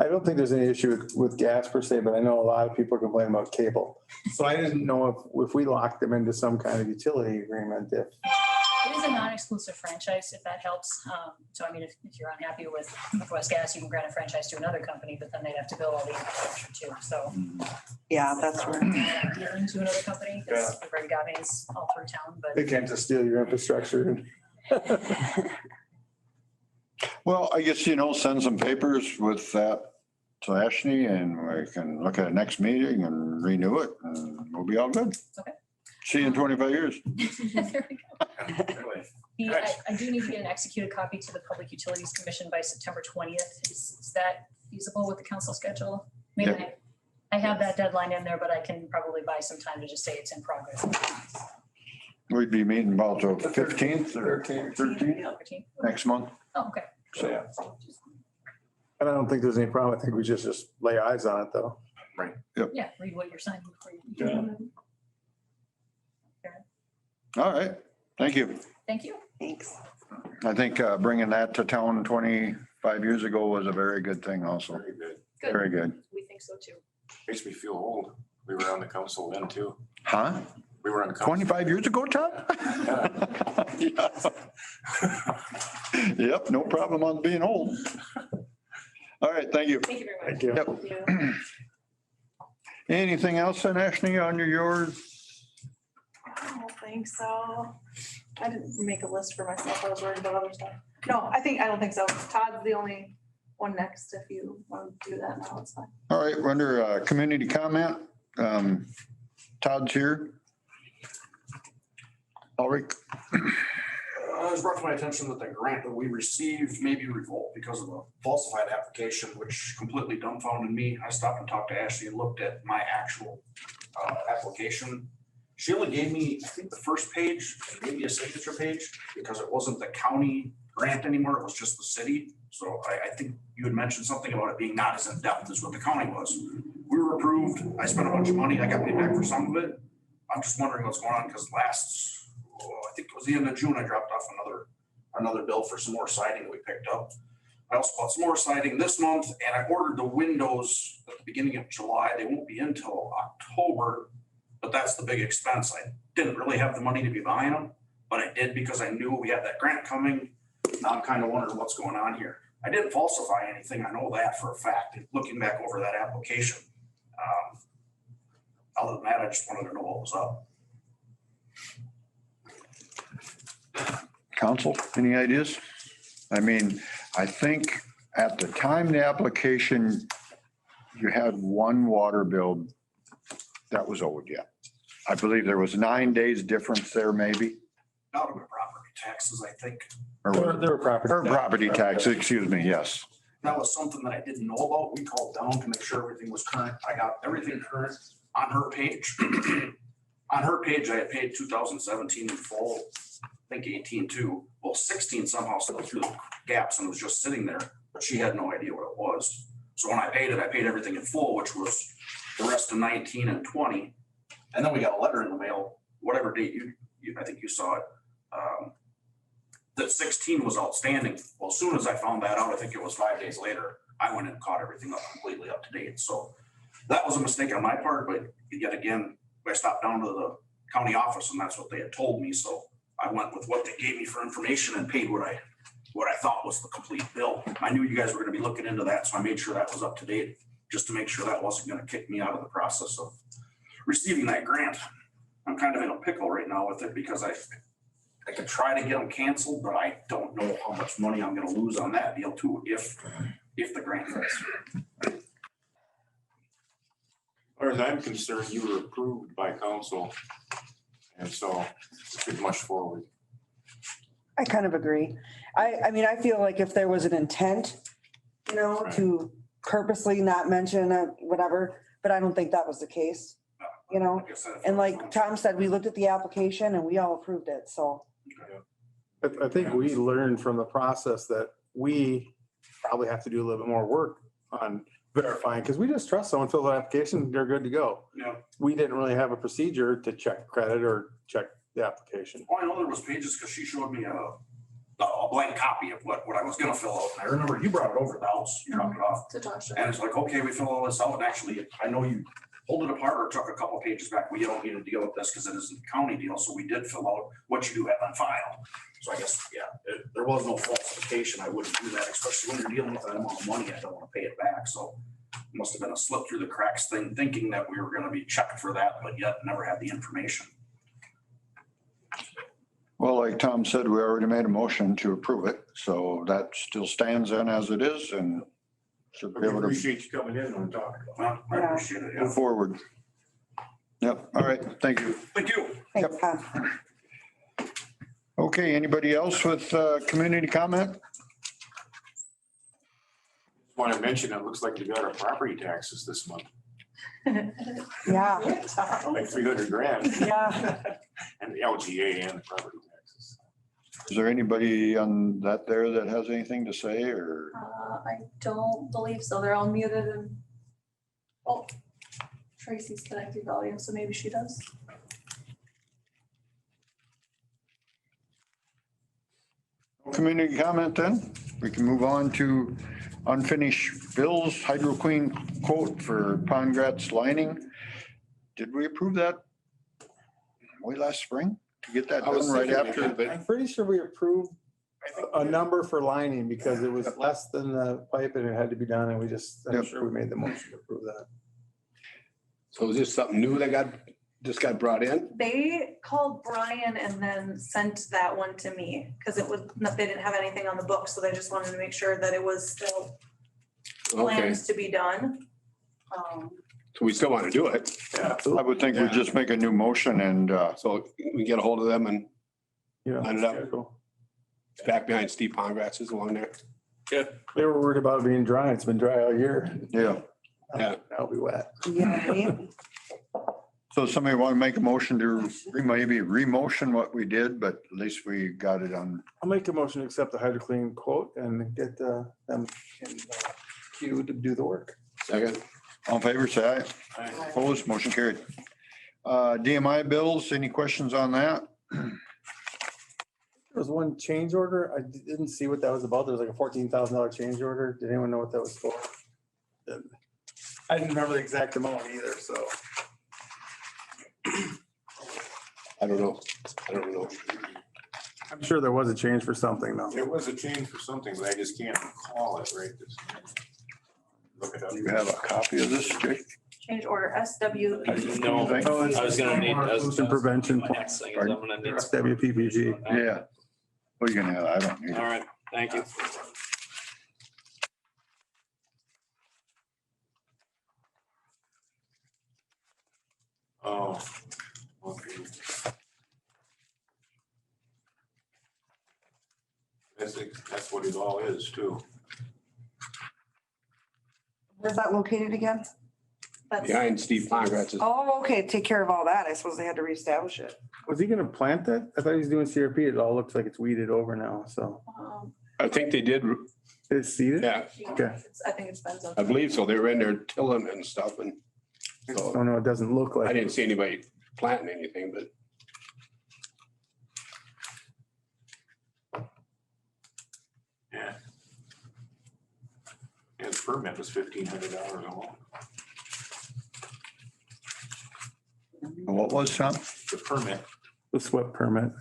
I don't think there's any issue with gas per se, but I know a lot of people complain about cable. So I didn't know if we locked them into some kind of utility agreement, if. It is a non-exclusive franchise, if that helps. So I mean, if you're unhappy with Northwest Gas, you can grant a franchise to another company, but then they'd have to build all the infrastructure too. So Yeah, that's where. dealing to another company, because we've already got these all through town, but. They can't just steal your infrastructure. well, I guess, send some papers with that to Ashley and we can look at it next meeting and renew it and we'll be all good. Okay. See you in 25 years. There we go. I do need to get an executed copy to the Public Utilities Commission by September 20th. Is that feasible with the council schedule? I mean, I have that deadline in there, but I can probably buy some time to just say it's in progress. We'd be meeting about the 15th or 13th next month. Oh, okay. So, Yeah. And I don't think there's any problem. I think we just lay eyes on it though. Yeah, read what you're signing before you. all right. Thank you. Thank you. Thanks. I think bringing that to town 25 years ago was a very good thing also. Very good. Good. Very good. We think so too. Makes me feel old. We were on the council then too. Huh? We were on the council. 25 years ago, Todd? Yeah. Yep, no problem on being old. All right, thank you. Thank you very much. Thank you. Yep. Thank you. Anything else then, Ashley, on yours? I don't think so. I didn't make a list for myself. I was worried about other stuff. No, I don't think so. Todd's the only one next. If you want to do that now, it's fine. All right, we're under community comment. Todd's here. Ulrich. It was brought to my attention that the grant that we received may be revoked because of a falsified application, which completely dumbfounded me. I stopped and talked to Ashley and looked at my actual application. She only gave me, I think, the first page, maybe a signature page, because it wasn't the county grant anymore. It was just the city. So I think you had mentioned something about it being not as in depth as what the county was. We were approved. I spent a bunch of money. I got paid back for some of it. I'm just wondering what's going on because I think it was the end of June, I dropped off another bill for some more siding that we picked up. I also bought some more siding this month and I ordered the windows at the beginning of July. They won't be until October, but that's the big expense. I didn't really have the money to be buying them, but I did because I knew we had that grant coming. Now I'm kind of wondering what's going on here. I didn't falsify anything. I know that for a fact, looking back over that application. Other than that, I just wanted to know what was up. Council, any ideas? I mean, I think at the time the application, you had one water bill that was owed yet. I believe there was 9 days difference there maybe. Out of my property taxes, I think. Or They're property. property tax, excuse me, yes. That was something that I didn't know about. We called down to make sure everything was current. I got everything current on her page. On her page, I had paid 2017 in full, I think 18 too. Well, 16 somehow slipped through the gaps and was just sitting there, but she had no idea what it was. So when I paid it, I paid everything in full, which was the rest of 19 and 20. And then we got a letter in the mail, whatever date I think you saw it. that 16 was outstanding. Well, as soon as I found that out, I think it was 5 days later, I went and caught everything up completely up to date. So that was a mistake on my part, but yet again, I stopped down to the county office and that's what they had told me. So I went with what they gave me for information and paid what I thought was the complete bill. I knew you guys were gonna be looking into that, so I made sure that was up to date, just to make sure that wasn't gonna kick me out of the process of receiving that grant. I'm kind of in a pickle right now with it because I could try to get them canceled, but I don't know how much money I'm gonna lose on that deal too, if the grant fails. As far as I'm concerned, you were approved by council. And so it's pretty much forward. I kind of agree. I mean, I feel like if there was an intent, you know, to purposely not mention whatever, but I don't think that was the case, you know? Like I said, if And it was like Tom said, we looked at the application and we all approved it, so. I think we learned from the process that we probably have to do a little bit more work on verifying, because we just trust someone fills an application, they're good to go. Yeah. We didn't really have a procedure to check credit or check the application. Oh, I know there was pages because she showed me a blank copy of what I was gonna fill out. And I remember you brought it over to the house, you dropped it off. To Tasha. And it's like, okay, we fill all this out. And actually, I know you pulled it apart or took a couple of pages back. We don't need to deal with this because it isn't a county deal. So we did fill out what you do have on file. So I guess, yeah, there was no falsification. I wouldn't do that, especially when you're dealing with that amount of money. I don't want to pay it back. So it must have been a slip through the cracks thing, thinking that we were gonna be checked for that, but yet never had the information. Well, like Tom said, we already made a motion to approve it, so that still stands then as it is and should be We able to appreciate you coming in and talking about it. Well, I appreciate it. Yeah. move forward. Yep, all right, thank you. Thank you. Thanks, Tom. Okay, anybody else with community comment? Want to mention, it looks like we got our property taxes this month, Yeah, like 300 grand. yeah. And the LGA and the property taxes. Is there anybody on that there that has anything to say or? I don't believe so. They're all muted and, oh, Tracy's connected volume, so maybe she does. Community comment then? We can move on to unfinished bills, Hydro Queen quote for Pongratz lining. Did we approve that way last spring to get that I was done right thinking we after? did, but I'm pretty sure we approved a number for lining because it was less than the pipe and it had to be done and we just, I'm Yep. sure we made the motion to approve that. So is this something new that just got brought in? They called Brian and then sent that one to me because it was, they didn't have anything on the book, so they just wanted to make sure that it was still Okay, plans to be done. so we still want to do it. Yeah. I would think we'd just make a new motion and So we get a hold of them and You know, Line it up. schedule. it's back behind Steve Pongratz is along there. They were worried about it being dry. It's been dry all year. yeah. Yeah. Now it'll be wet. Yeah, right? So somebody want to make a motion to maybe re-motion what we did, but at least we got it on. I'll make a motion to accept the Hydro Clean quote and get them in queue to do the work. Second, All in favor, say aye. Opposed, motion carried. DMI bills, any questions on that? There was one change order. I didn't see what that was about. There was like a $14,000 change order. Did anyone know what that was for? I didn't remember the exact amount either, so. I don't know. I'm sure there was a change for something though. There was a change for something, but I just can't recall it right this minute. Look it up. Do you have a copy of this, Jake? Change order SW. No, I was gonna need. Pollution prevention. My next thing is I'm gonna need. WPPG. Yeah. What are you gonna have? I don't need All it. right, thank you. Oh, okay. That's what it all is too. Where's that located again? That's- behind Steve Pongratz is. Oh, okay, take care of all that. I suppose they had to reestablish it. Was he gonna plant that? I thought he was doing CRP. It all looks like it's weeded over now, so. I think they did, It's seeded? yeah, Okay. I think it's been some. I believe so. They were in there tilling and stuff and Oh, no, it doesn't look like. I didn't see anybody planting anything, but permit was $1,500 alone. What was some? The permit, The SWIP permit.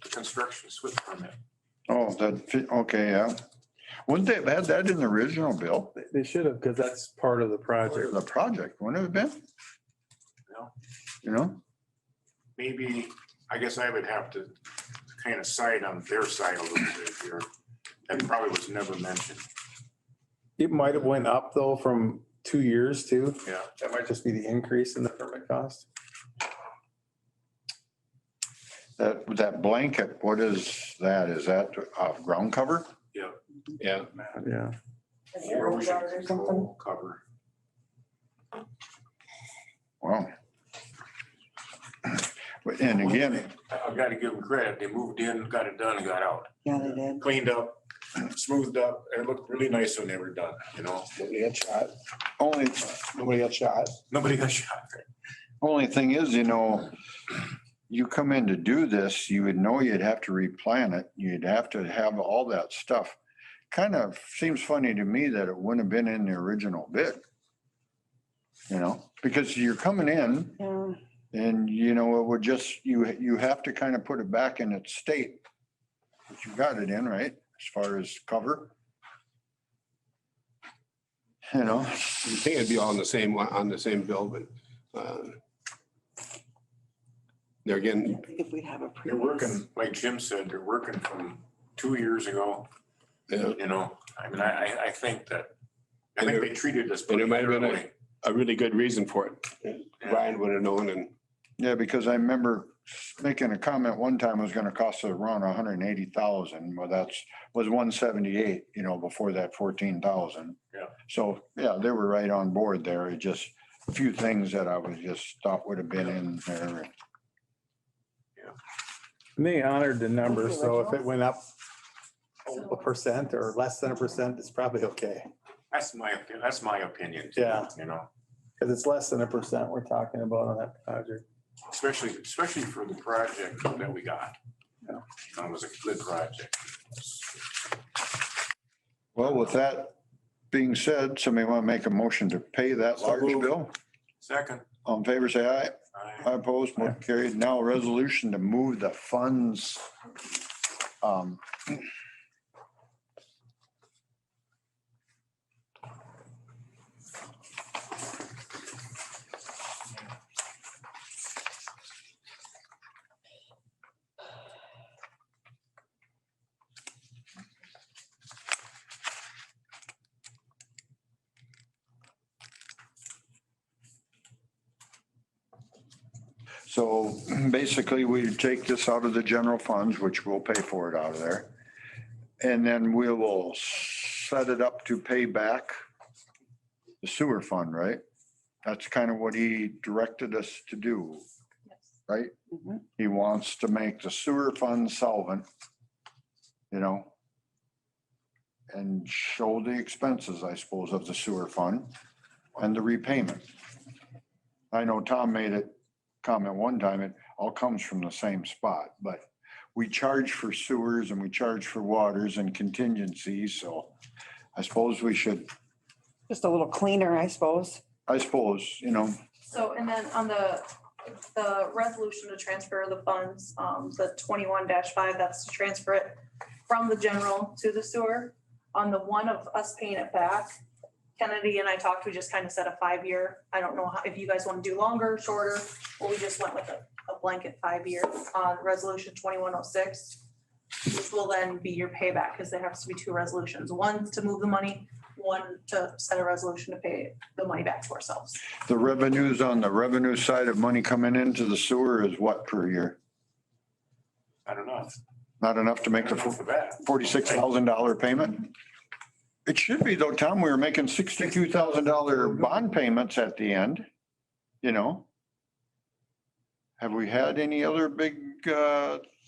the construction SWIP permit. Oh, okay, yeah. Wouldn't they have had that in the original bill? They should have, because that's part of the project. The project, wouldn't it have been? No. You know? Maybe, I guess I would have to kind of side on their side a little bit here. That probably was never mentioned. It might have went up though from 2 years too. Yeah. That might just be the increase in the permit cost. That blanket, what is that? Is that ground cover? Yeah. Yeah. Yeah. Erosion control cover. Wow. And again, I've got to give them credit. They moved in, got it done and got out. Yeah, they did. Cleaned up, smoothed up, and it looked really nice when they were done, you know? Nobody got shot. only Nobody got shot. thing is, you know, you come in to do this, you would know you'd have to replan it. You'd have to have all that stuff. Kind of seems funny to me that it wouldn't have been in the original bid. You know, because you're coming in Yeah. and, you know, it would just, you have to kind of put it back in its state. But you got it in, right? As far as cover. You know, You think it'd be all on the same one, on the same bill, but there again, If we have a. They're working, like Jim said, they're working from 2 years ago, yeah, you know? I mean, I think they treated us. and there might have been fairly. a really good reason for it. Brian would have known, and yeah, because I remember making a comment one time it was gonna cost us around 180,000. Well, was 178, you know, before that 14,000. Yeah. So, yeah, they were right on board there. It just, a few things that I was just thought would have been in there. And they honored the number, so if it went up a percent or less than a percent, it's probably okay. That's my opinion. Yeah. You know, Because it's less than a percent we're talking about on that project. especially for the project that we got. Yeah. It was a good project. Well, with that being said, somebody want to make a motion to pay that So large moved. bill? Second. All in favor, say aye. I- I oppose, motion carried. Now a resolution to move the funds. So basically, we take this out of the general funds, which we'll pay for it out of there. And then we will set it up to pay back the sewer fund, right? That's kind of what he directed us to do, right? Mhm. He wants to make the sewer fund solvent, you know, and show the expenses, I suppose, of the sewer fund and the repayment. I know Tom made it comment one time, it all comes from the same spot, but we charge for sewers and we charge for waters and contingencies, so I suppose we should, Just a little cleaner, I suppose. you know, So, and then on the resolution to transfer the funds, the 21-5, that's to transfer it from the general to the sewer. On the one of us paying it back, Kennedy and I talked, we just kind of set a 5-year. I don't know if you guys want to do longer, shorter, or we just went with a blanket 5-year on resolution 2106, which will then be your payback, because there has to be 2 resolutions, one to move the money, one to set a resolution to pay the money back to ourselves. the revenues on the revenue side of money coming into the sewer is what per year? I don't know. Not enough to make the $46,000 payment? It should be though, Tom, we were making $62,000 bond payments at the end, you know? Have we had any other big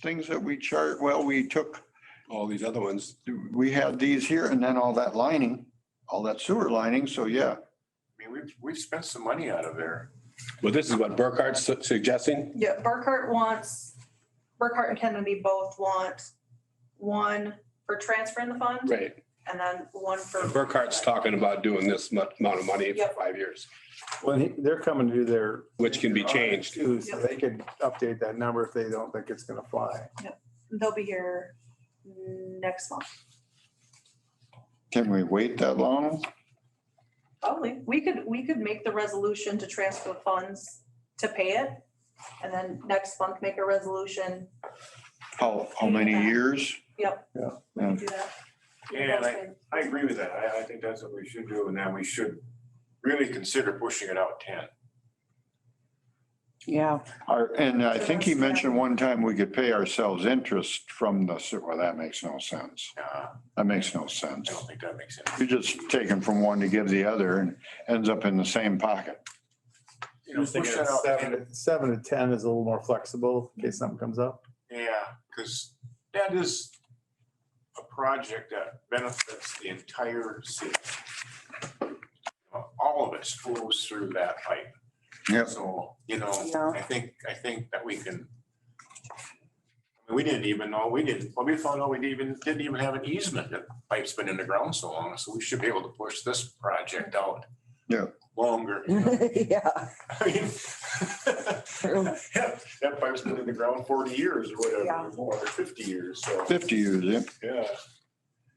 things that we chart? Well, we took, all these other ones, we had these here and then all that lining, all that sewer lining, so yeah. I mean, we've spent some money out of there. well, this is what Burkhart's suggesting. Yeah, Burkhart and Kennedy both want one for transferring the fund. Right. and then one for. Burkhart's talking about doing this amount of money for Yep. 5 years, Well, they're coming to do their. which can be changed. Too, so they could update that number if they don't think it's gonna fly. They'll be here next month. Can we wait that long? Probably. We could make the resolution to transfer funds to pay it. And then next month, make a resolution. How many years? Yep. Yeah. We can do that. Yeah, and I agree with that. I think that's what we should do, and then we should really consider pushing it out 10. Yeah, And I think he mentioned one time we could pay ourselves interest from the, well, that makes no sense. That makes no I sense. don't think that makes sense. You're just taking from one to give the other and ends up in the same pocket. You know, Just thinking push that out 10. 7 to 10 is a little more flexible in case something comes up. Yeah, because that is a project that benefits the entire city. All of it flows through that pipe. Yep. So, Yeah. I think that we can. I mean, we didn't even know, well, we found out we didn't even have an easement. The pipe's been in the ground so long, so we should be able to push this project out. Yeah. Longer. yeah. I mean, that pipe's been in the ground 40 years or Yeah. whatever, more than 50 years, so, 50 years, yeah. yeah.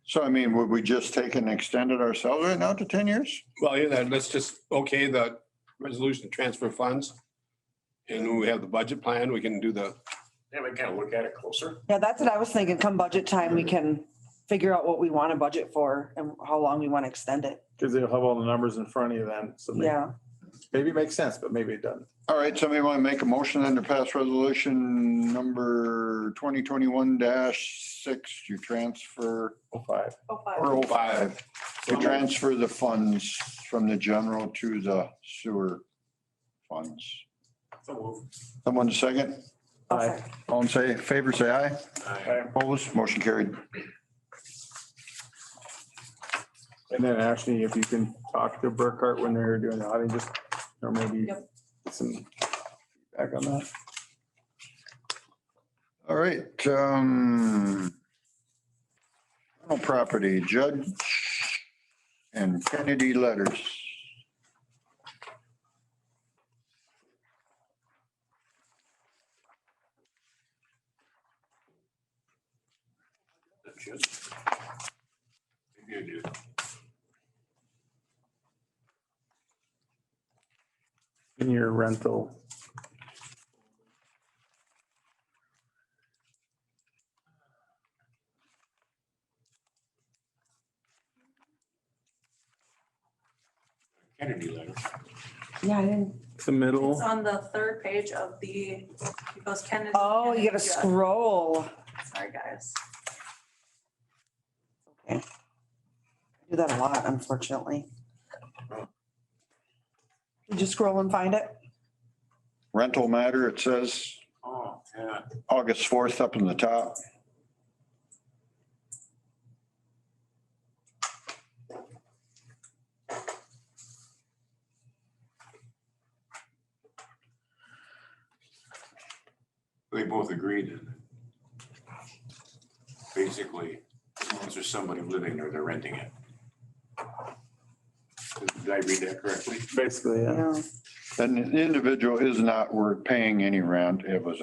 So I mean, would we just take and extend it ourselves right now to 10 years? Well, yeah, then let's just, okay, the resolution to transfer funds. And when we have the budget plan, we can do the, Yeah, we kind of look at it closer. Yeah, that's what I was thinking. Come budget time, we can figure out what we want to budget for and how long we want to extend it. Because they'll have all the numbers in front of you then. So Yeah. maybe it makes sense, but maybe it doesn't. All right, somebody want to make a motion then to pass resolution number 2021-6 to transfer 05. Oh, five. or 05, to transfer the funds from the general to the sewer funds. So move. Someone second? Aye. All in favor, say aye. Aye. Opposed, motion carried. And then Ashley, if you can talk to Burkhart when they're doing the audit, just, or maybe Yep. get some feedback on that. All right, rental property, Judge and Kennedy letters. You do. In your rental. Kennedy letter. Yeah, I didn't. The middle. It's on the third page of the, it goes Kennedy. Oh, you gotta Kennedy, scroll. Sorry, guys. Okay. I do that a lot, unfortunately. Did you scroll and find it? Rental matter, it says Oh, yeah. August 4th up in the top. They both agreed that basically, as long as there's somebody living there, they're renting it. Did I read that correctly? Basically, yeah. Yeah. And the individual is not, we're paying any rent. It was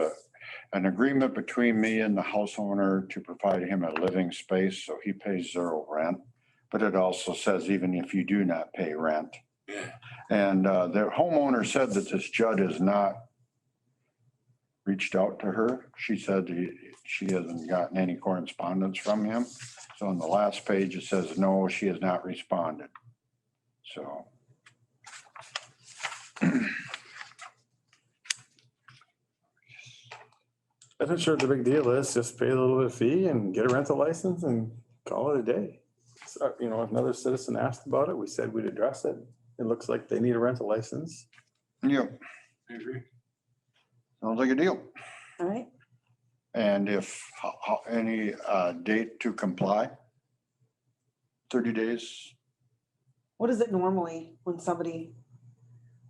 an agreement between me and the house owner to provide him a living space, so he pays 0 rent. But it also says even if you do not pay rent. Yeah. And the homeowner said that this Judd has not reached out to her. She said she hasn't gotten any correspondence from him. So on the last page, it says, no, she has not responded. So. I'm not sure what the big deal is. Just pay a little bit of fee and get a rental license and call it a day. So, you know, if another citizen asked about it, we said we'd address it. It looks like they need a rental license. Yeah, I agree. sounds like a deal. All right. And if, any date to comply? 30 days? What is it normally when somebody,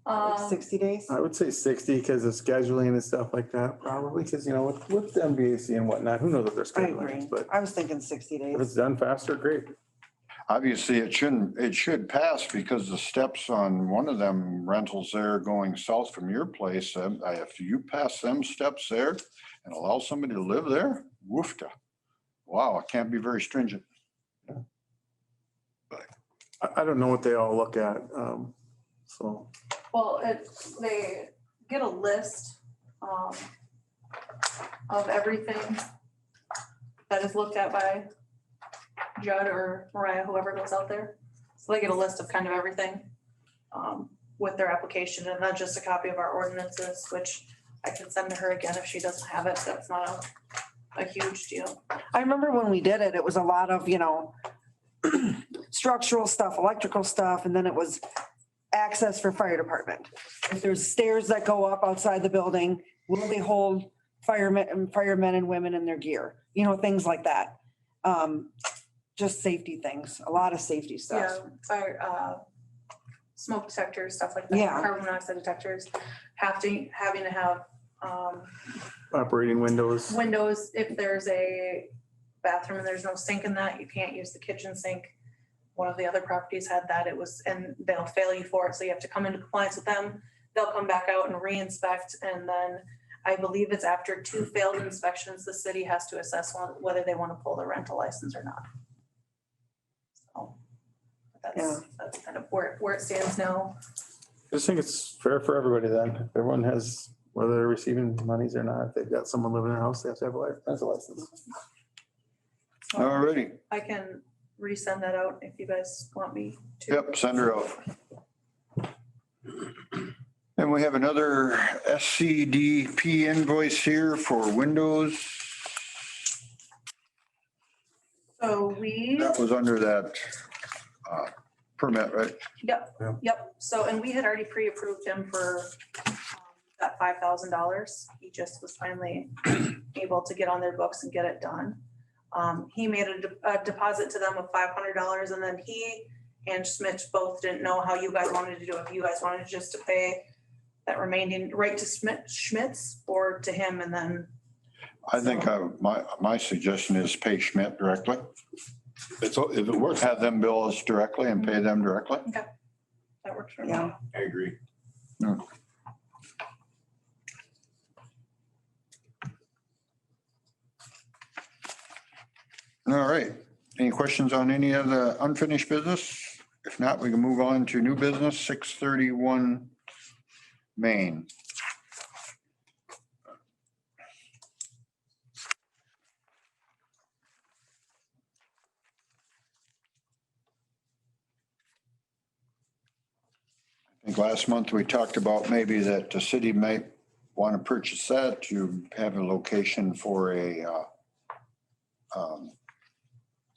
like 60 days? I would say 60 because of scheduling and stuff like that, probably, because, you know, with the MBAC and whatnot, who knows what their I scheduling agree. is, but I was thinking 60 if it's days. done faster, great. Obviously, it should pass because the steps on one of them rentals there going south from your place, if you pass them steps there and allow somebody to live there, woofta. Wow, it can't be very stringent. I don't know what they all look at, so. Well, they get a list, of everything that is looked at by Judd or Mariah, whoever goes out there. So they get a list of kind of everything, with their application, and not just a copy of our ordinances, which I can send to her again if she doesn't have it. That's not a huge deal. I remember when we did it, it was a lot of, structural stuff, electrical stuff, and then it was access for fire department. If there's stairs that go up outside the building, will they hold firemen and women in their gear? Things like that. Just safety things, a lot of safety Yeah, stuff. fire, smoke detectors, stuff like that. Yeah. Carbon monoxide detectors, having to have, Operating windows. windows. If there's a bathroom and there's no sink in that, you can't use the kitchen sink. One of the other properties had that. And they'll fail you for it. So you have to come into compliance with them. They'll come back out and re-inspect. And then I believe it's after 2 failed inspections, the city has to assess whether they want to pull the rental license or not. So that's kind of where it stands now. I just think it's fair for everybody then. If everyone has, whether they're receiving monies or not, if they've got someone living in their house, they have to have a rental license. So Alrighty, I can resend that out if you guys want me to. yep, send her out. And we have another SCDP invoice here for windows. So we. That was under that permit, right? Yep, Yeah. yep. So, and we had already pre-approved him for that $5,000. He just was finally able to get on their books and get it done. He made a deposit to them of $500, and then he and Schmidt both didn't know how you guys wanted to do it. If you guys wanted just to pay that remaining right to Schmidt's or to him, and then. I think my suggestion is pay Schmidt directly. If it works, Have them bill us directly and pay them directly. That works for me. Yeah. I agree. All right. Any questions on any of the unfinished business? If not, we can move on to new business, 631 Main. I think last month we talked about maybe that the city might want to purchase that to have a location for a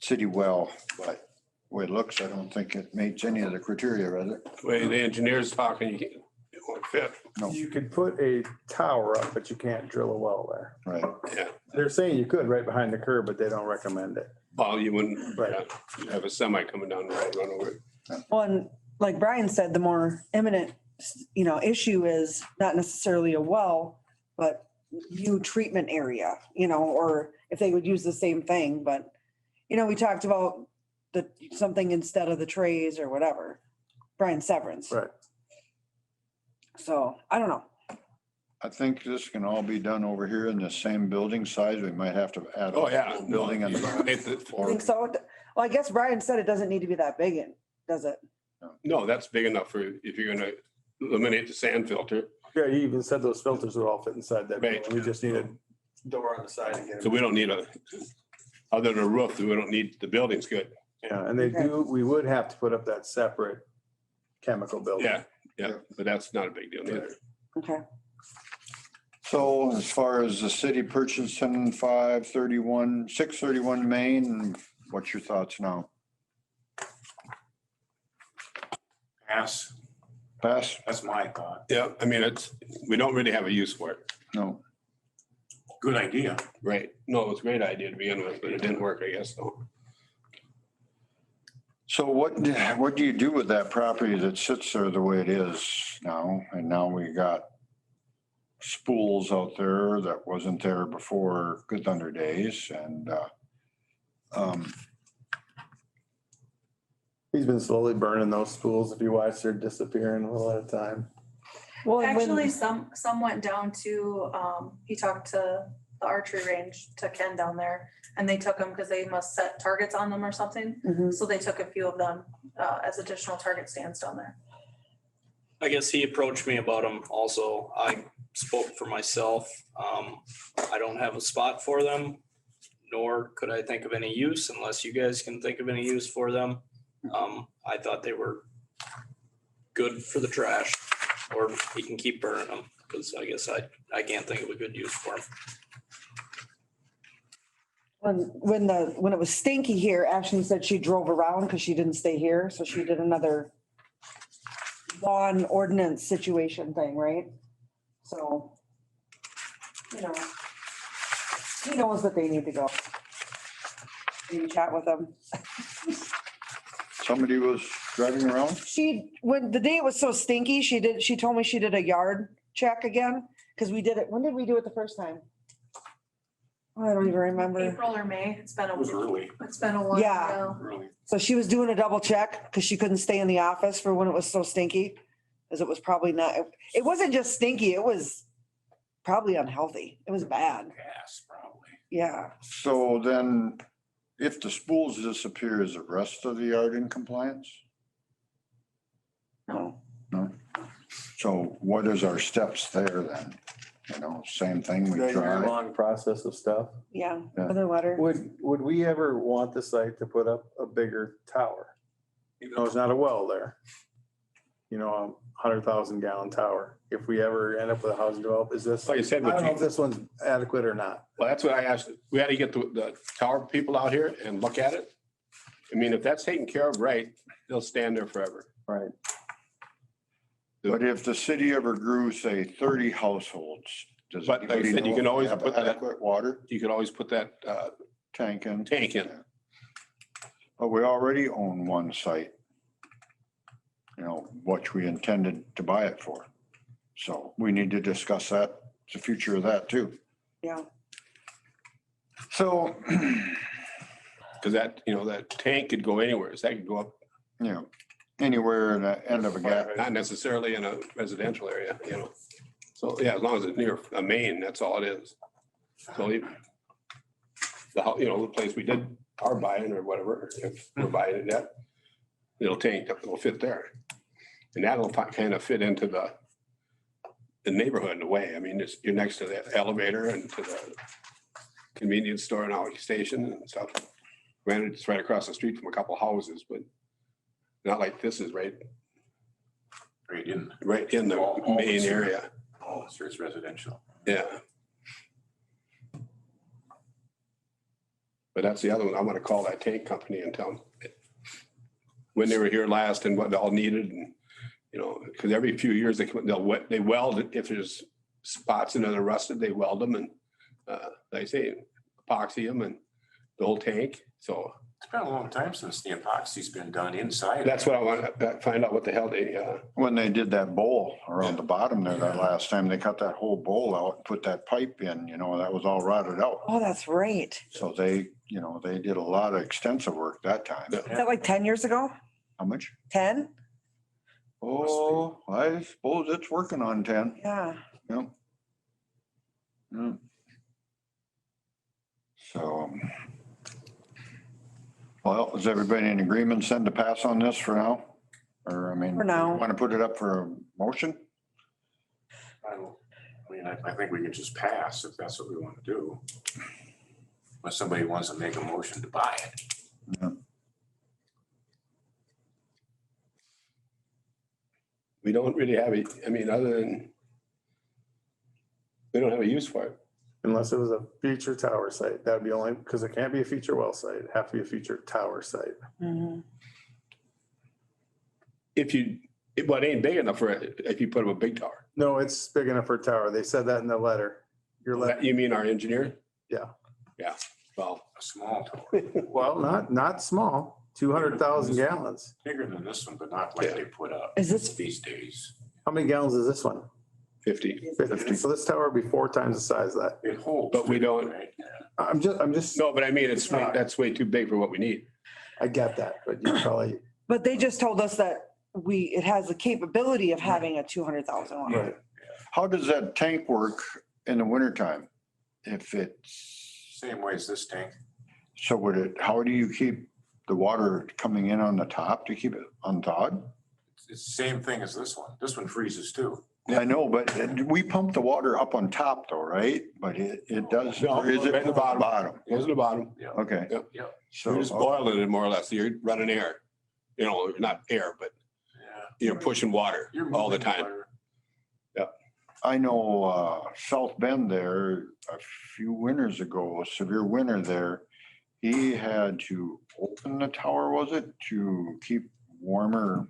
city well, but the way it looks, I don't think it meets any of the criteria, does it? the way the engineer's talking, it won't fit. No. You could put a tower up, but you can't drill a well there. Right. Yeah. They're saying you could right behind the curb, but they don't recommend it. Well, you wouldn't, Right. you have a semi coming down the road, run over it. Well, and like Brian said, the more imminent, issue is not necessarily a well, but new treatment area, or if they would use the same thing, but, we talked about something instead of the trays or whatever, Brian Severance. Right. So I don't know. I think this can all be done over here in the same building size. We might have to add. Oh, yeah. Building and. I think so. Well, I guess Brian said it doesn't need to be that big, does it? No, that's big enough for if you're gonna eliminate the sand filter. Yeah, he even said those filters would all fit inside that. Right. building. We just need a door on the side to get So it. we don't need other than a roof, we don't need, the building's good. Yeah, and we would have to put up that separate chemical building. Yeah, but that's not a big deal either. Okay. So as far as the city purchasing 631 Main, what's your thoughts now? Pass. Pass? That's my thought. Yeah, I mean, we don't really have a use for it. No. Good idea. Right. No, it was a great idea to begin with, but it didn't work, I guess, so. So what do you do with that property that sits there the way it is now? And now we got spools out there that wasn't there before Good Thunder days and He's been slowly burning those spools. If you watch, they're disappearing a little at a time. Well, and when- Actually, some went down to, he talked to the archery range, to Ken down there, and they took them because they must set targets on them or something. Mhm. So they took a few of them as additional target stands down there. I guess he approached me about them also. I spoke for myself. I don't have a spot for them, nor could I think of any use unless you guys can think of any use for them. I thought they were good for the trash, or he can keep burning them, because I guess I can't think of a good use for them. when it was stinky here, Ashley said she drove around because she didn't stay here, so she did another lawn ordinance situation thing, right? So, you know, he knows that they need to go. Maybe chat with them. Somebody was driving around? When the day it was so stinky, she told me she did a yard check again, because we did it, when did we do it the first time? Oh, I don't even remember. April or May, It was early, it's been a while. Yeah. early. So she was doing a double check because she couldn't stay in the office for when it was so stinky. Because it was probably not, it wasn't just stinky, it was probably unhealthy. It was bad. Gas, probably. Yeah. So then if the spools disappear, is the rest of the yard in compliance? No. No? So what is our steps there then? You know, same thing, we try. Long process of stuff. Yeah. Yeah. Another letter. Would we ever want the site to put up a bigger tower? Even though it's not a well there. You know, 100,000 gallon tower. If we ever end up with a housing development, is this, I Like I said, don't know if this one's adequate or not. well, that's what I asked. We had to get the tower people out here and look at it. I mean, if that's taken care of right, they'll stand there forever. Right. But if the city ever grew, say, 30 households, does But like I anybody said, you know can if always they have put that- adequate water You could always put that tank in? tank in. But we already own one site. You know, which we intended to buy it for. So we need to discuss that, the future of that too. Yeah. So, Because that, that tank could go anywhere. So that could go up, you know, anywhere in the end of a gap. not necessarily in a residential area, So, yeah, as long as it's near a main, that's all it is. So the place we did our buying or whatever, if we're buying it, that little tank, that will fit there. And that'll kind of fit into the neighborhood in a way. I mean, you're next to the elevator and to the convenience store and our station and stuff. Granted, it's right across the street from a couple houses, but not like this is right in the All main this here. area. Oh, so it's residential. Yeah. But that's the other one. I want to call that tank company and tell them when they were here last and what they all needed and, because every few years they weld it. If there's spots in it that are rusted, they weld them and they say epoxy them and the whole tank. So It's been a long time since the epoxy's been done inside. that's what I want to find out what the hell they, When they did that bowl around the bottom there that last time, they cut that whole bowl out and put that pipe in, that was all rotted out. Oh, that's right. So they did a lot of extensive work that time. Is that like 10 years ago? How much? 10? Oh, I suppose it's working on 10. Yeah. Yep. Yep. So, well, is everybody in agreement send to pass on this for now? Or, For now. Want to put it up for a motion? I think we can just pass if that's what we want to do. Unless somebody wants to make a motion to buy it. Yeah. we don't really have other than we don't have a use for it. Unless it was a future tower site, that'd be only, because it can't be a future well site, it'd have to be a future tower site. Mhm. It ain't big enough for it if you put up a big tower. No, it's big enough for a tower. They said that in the letter. Your letter, You mean our engineer? yeah. Yeah, well, A small tower, Well, not small, 200,000 gallons. bigger than this one, but not like Yeah. they put up Is this, these days. How many gallons is this one? 50. 50. So this tower would be 4 times the size of that. It holds. But we don't- right? I'm just, No, but I mean, that's way too big for what we need. I get that, but you probably, But they just told us that it has the capability of having a 200,000 one. Right. How does that tank work in the wintertime? If it's, Same way as this tank. so would it, how do you keep the water coming in on the top to keep it unthawed? It's the same thing as this one. This one freezes too. I know, but we pump the water up on top though, right? But it does, No, or is it right at the bottom. bottom? Goes to the bottom. Okay. Yep. Yep. So, You're just boiling it more or less. You're running air. You know, not air, but Yeah. you're pushing water You're all the moving time. water. I know South Bend there, a few winters ago, a severe winter there, he had to open the tower, was it, to keep warmer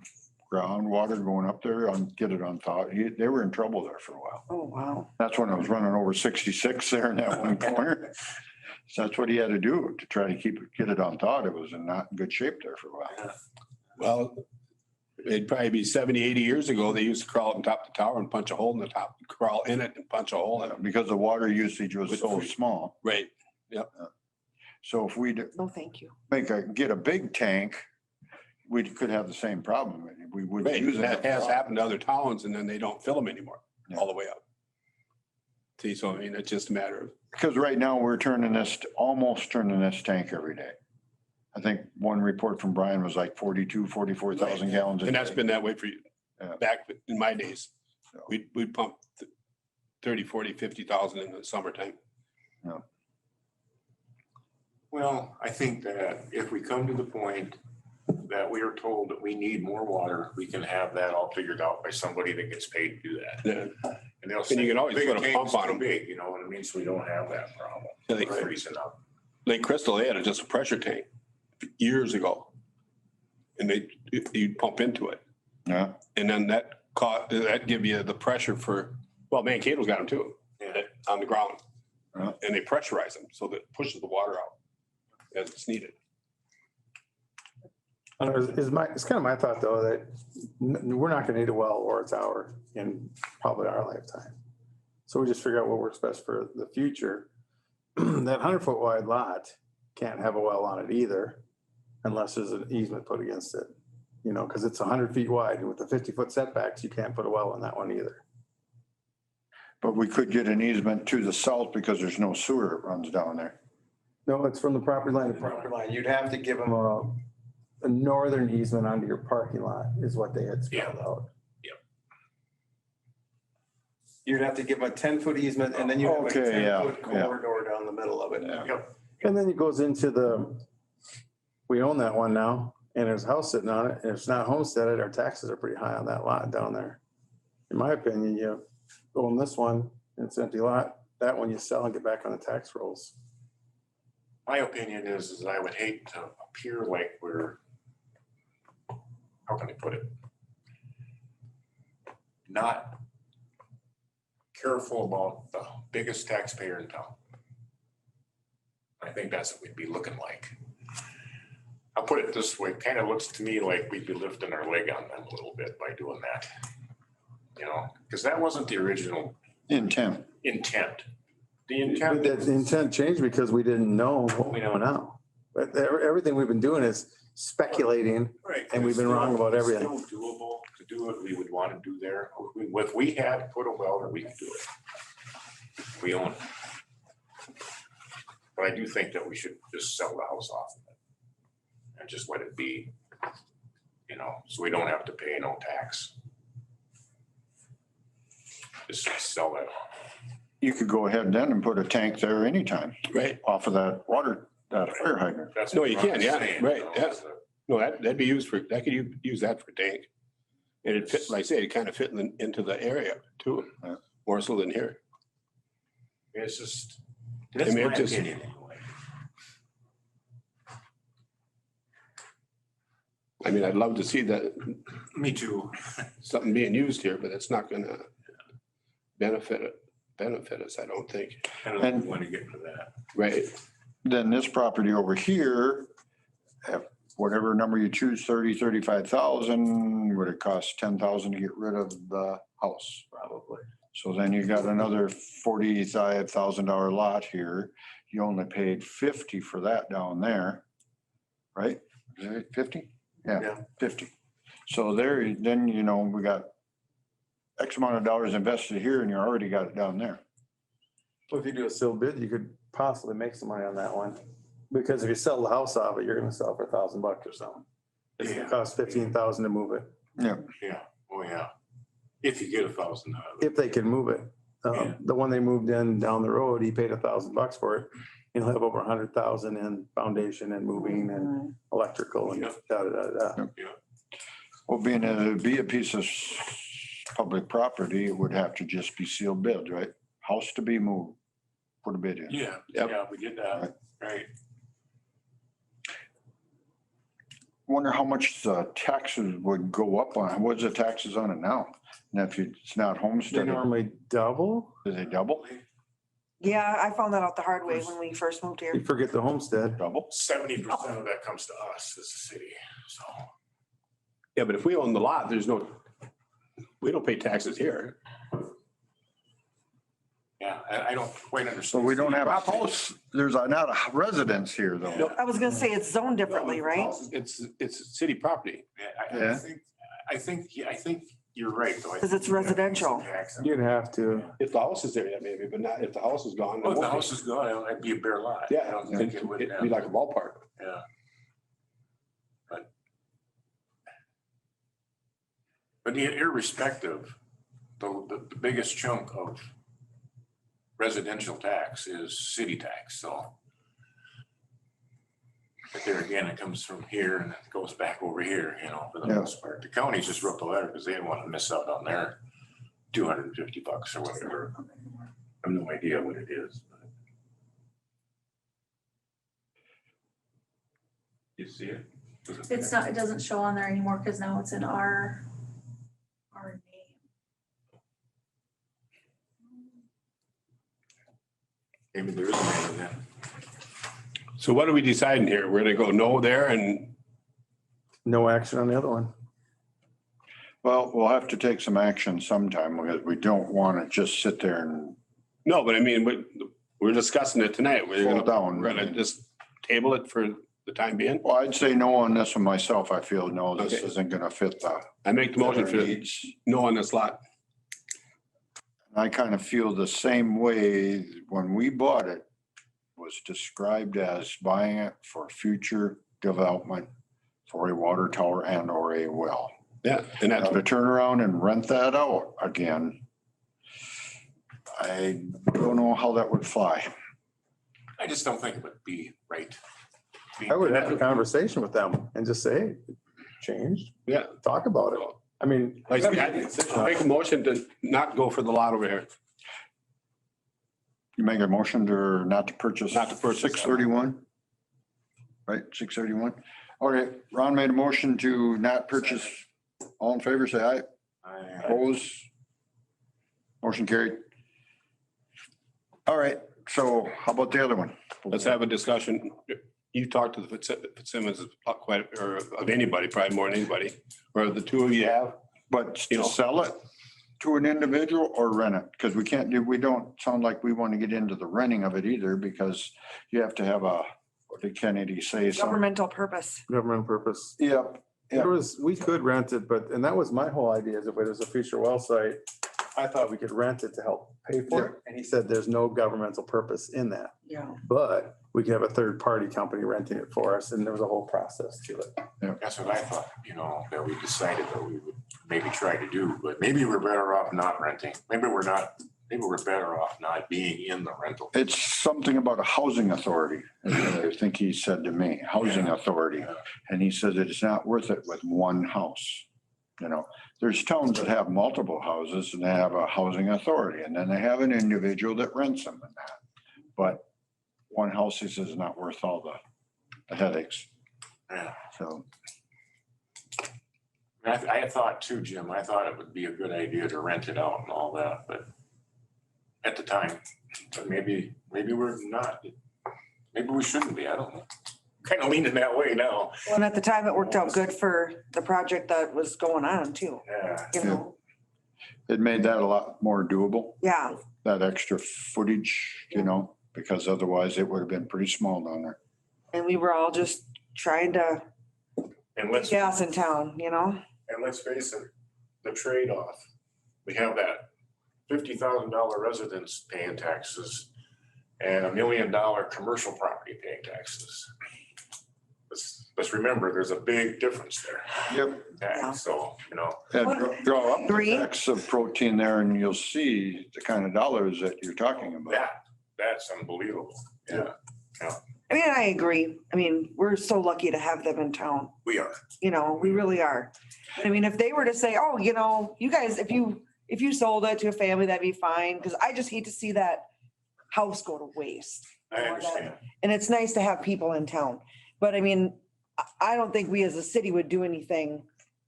groundwater going up there and get it unthawed. They were in trouble there for a while. Oh, wow. That's when I was running over 66 there in that one corner. So that's what he had to do to try to get it unthawed. It was in not in good shape there for a while. Well, it'd probably be 70, 80 years ago. They used to crawl up on top of the tower and punch a hole in the top, crawl in it and punch a hole in it. Because the water usage was so small. Right. So if we No, thank you. get a big tank, we could have the same problem. We would Right. use it. That has happened to other towns and then they don't fill them anymore, Yeah. all the way up. See, so I mean, it's just a matter of, Because right now we're almost turning this tank every day. I think one report from Brian was like 44,000 gallons. a and that's day. been that way for you. Yeah. Back in my days, So- we pumped 30, 40, 50,000 in the summertime. Well, I think that if we come to the point that we are told that we need more water, we can have that all figured out by somebody that gets paid to do that. Yeah. And they'll And say. you can always "Big put a tank's pump on too 'em." Big, you know what I mean? So we don't have that problem. Yeah, they- Freezing up. Lake Crystal, they had just a pressure tank years ago. And you'd pump into it. Yeah, And then that give you the pressure for, well, Mankato's got them too, Yeah. on the ground. Yeah. And they pressurize them so that it pushes the water out as it's needed. I don't know, it's kind of my thought though, that we're not gonna need a well or a tower in probably our lifetime. So we just figure out what works best for the future. That 100-foot wide lot can't have a well on it either unless there's an easement put against it. You know, because it's 100 feet wide and with the 50-foot setbacks, you can't put a well in that one either. but we could get an easement to the south because there's no sewer that runs down there. No, it's from the property line to property line. You'd have to give them a northern easement onto your parking lot is what they had spelled out. Yep. You'd have to give them a 10-foot easement and then you have a Okay, yeah, 10-foot yeah. corridor down the middle of it. Yep. And then it goes into we own that one now and there's a house sitting on it. And if it's not homesteaded, our taxes are pretty high on that lot down there. In my opinion, you own this one, and it's an empty lot. That one you sell and get back on the tax rolls. My opinion is I would hate to appear like we're, how can I put it? Not careful about the biggest taxpayer in town. I think that's what we'd be looking like. I'll put it this way, kind of looks to me like we'd be lifting our leg on them a little bit by doing that. You know, because that wasn't the original Intent. intent. The But intent. that intent changed because we didn't know what we know now. But everything we've been doing is speculating. Right. And we've been wrong about everything. It's still doable to do what we would want to do there. If we had to put a well, that we could do it. We own it. But I do think that we should just sell the house off of it. And just let it be, you know, so we don't have to pay no tax. Just sell that off. You could go ahead then and put a tank there anytime Right. off of that water, that fire hydrant. That's No, what you I'm can, yeah, saying, right, you know, yeah. is that- No, that'd be used for, that could use that for tank. And it fit, like I say, it kind of fit into the area too, Yeah. more so than here. It's just, I that's mean, my it just- opinion anyway. I mean, I'd love to see that, Me too. something being used here, but it's not gonna benefit us, I don't think. I don't And- want to get into that. Right, Then this property over here, whatever number you choose, 35,000, would it cost 10,000 to get rid of the house? Probably. So then you got another $45,000 lot here. You only paid 50 for that down there, right? Is it 50? Yeah, Yeah. 50. So there, then, we got X amount of dollars invested here and you already got it down there. Well, if you do a sealed bid, you could possibly make some money on that one. Because if you sell the house off it, you're gonna sell for $1,000 or something. It's gonna Yeah. cost 15,000 to move it, Yeah, oh, yeah. If you get 1,000 out of it. if they can move it. Yeah. The one they moved in down the road, he paid $1,000 for it. He'll have over 100,000 in foundation and moving and electrical and Yeah. da, da, da, da. Well, being that it'd be a piece of public property, it would have to just be sealed bid, right? House to be moved, put a bid in. Yeah, Yep. yeah, we did that, right. Wonder how much the taxes would go up on, what's the taxes on it now? And if it's not They homestead, normally double. do they double? Yeah, I found that out the hard way when we first moved here. You forget the homestead. Double? 70% of that comes to us as a city, so. Yeah, but if we own the lot, we don't pay taxes here. Yeah, I don't quite So understand. we don't have a house, there's not a residence here though. I was gonna say it's zoned differently, right? It's city property. Yeah, I think you're right, though. 'Cause it's residential. You'd have to. If the house is there, yeah, maybe, but not if the house is gone. Well, if the house is gone, it'd be a bare lot. I Yeah, don't think it would. it'd be like a ballpark. Yeah. But irrespective, the biggest chunk of residential tax is city tax, so. But there again, it comes from here and it goes back over here, for the Yeah. most part. The county just wrote the letter because they didn't want to miss out on their $250 or whatever. I have no idea what it is. You see it? It's not, it doesn't show on there anymore because now it's in our name. Maybe there is a name then. So what are we deciding here? We're gonna go no there and No action on the other one. Well, we'll have to take some action sometime because we don't want to just sit there and no, but I mean, we're discussing it tonight. slow down. We're gonna just table it for the time being. Well, I'd say no on this one myself. I feel no, this Okay. isn't gonna fit the I make the motion for needs. no on this lot. I kind of feel the same way when we bought it, was described as buying it for future development for a water tower and or a well. Yeah, and Now that's, to turn around and rent that out again, I don't know how that would fly. I just don't think it would be right. I would have a conversation with them and just say, hey, it changed. yeah. Talk about it. I mean. Like, I make a motion to not go for the lot over here. You make a motion to not to purchase. Not to purchase. 631? Right, 631? Okay, Ron made a motion to not purchase. All in favor, say aye. Opposed? Motion carried. All right, so how about the other one? Let's have a discussion. You talked to the Fitzsimmons quite, or of anybody, probably more than anybody, or the two of you have. But You to know. sell it to an individual or rent it? Because we don't sound like we want to get into the renting of it either, because you have to have what did Kennedy say? Governmental purpose. Government purpose. Yep, Yeah. We could rent it, and that was my whole idea, is if it was a future well site, I thought we could rent it to help pay for it. And he said there's no governmental purpose in that, Yeah. but we could have a third party company renting it for us, and there was a whole process to it. That's what I thought, that we decided that we would maybe try to do, but maybe we're better off not renting. Maybe we're better off not being in the rental. It's something about a housing authority, I think he said to me, housing authority. Yeah. And he said that it's not worth it with one house. There's towns that have multiple houses and they have a housing authority, and then they have an individual that rents them and that. But one house, he says, is not worth all the headaches. Yeah. So, I thought too, Jim, I thought it would be a good idea to rent it out and all that, but at the time, but maybe we're not. Maybe we shouldn't be, I don't know. Kind of leaning that way now. Well, and at the time it worked out good for the project that was going on too, Yeah. you know? it made that a lot more doable, Yeah. that extra footage, because otherwise it would have been pretty small down there. And we were all just trying to And let's, gas in town, you know? and let's face it, the trade-off, we have that $50,000 residents paying taxes and $1 million commercial property paying taxes. Let's remember, there's a big difference there. Yep. Tax, so, you know, And draw up the Agree. tax of protein there and you'll see the kind of dollars that you're talking about. that's unbelievable. Yeah, I mean, I agree. I mean, we're so lucky to have them in town. we are. You know, we really are. I mean, if they were to say, oh, you know, you guys, if you sold it to a family, that'd be fine. Because I just hate to see that house go to waste. I understand. And it's nice to have people in town. But I mean, I don't think we as a city would do anything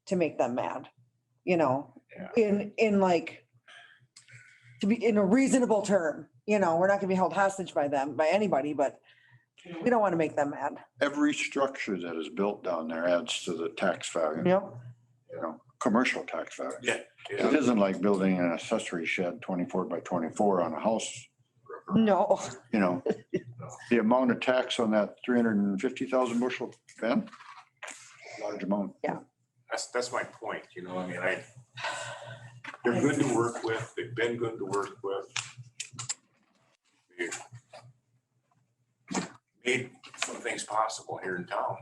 to make them mad, you know, in like, to be in a reasonable term, you know, we're not gonna be held hostage by them, by anybody, but we don't want to make them mad. Every structure that is built down there adds to the tax value, Yep. you know, commercial tax value. Yeah. It isn't like building an accessory shed 24 by 24 on a house, No. you know. The amount of tax on that 350,000 bushel, Ben, large amount. That's my point, you know, I mean, they're good to work with, they've been good to work with. They've made some things possible here in town.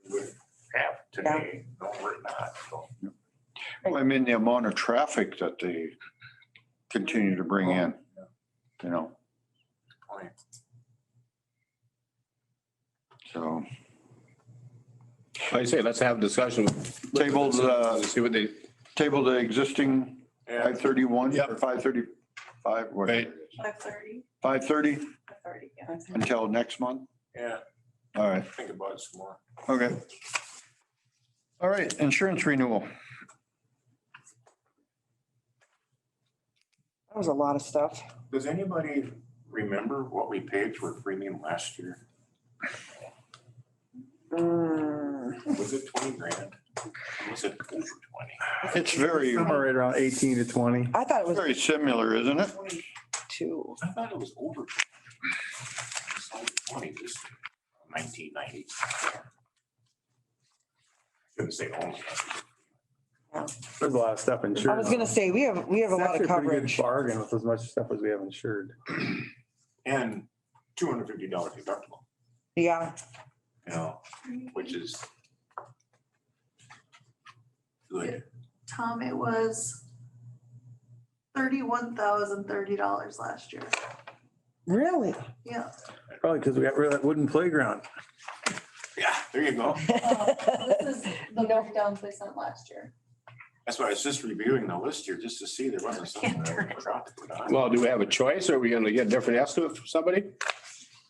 We would have today, no, we're not, so. Well, I mean, the amount of traffic that they continue to bring in, you know, Point. so. Like I say, let's have a discussion. Tabled, See what they, Table the existing Yeah, 531 Yep. or 535, what? Right. 5:30, 530 yeah. until next month? yeah, All right, think about it some more. okay. All right, insurance renewal. That was a lot of stuff. Does anybody remember what we paid for premium last year? Was it 20 grand? Was it over 20? It's very, Somewhere right around 18 to 20. I thought it was very similar, isn't it? 22. I thought it was over. It's only 20, this 1990. Shouldn't say only. There's a lot of stuff insured. I was gonna say, we have a It's lot actually of a pretty good coverage. bargain with as much stuff as we have insured. And $250 deductible, Yeah. you know, which is good. Tom, it was $31,030 last year. Really? Yeah. Probably because we got rid of that wooden playground. Yeah, there you go. This is the breakdown they sent last year. That's why I was just reviewing the list here, just to see there wasn't something that I forgot to put on. well, do we have a choice? Or are we gonna get a different estimate from somebody?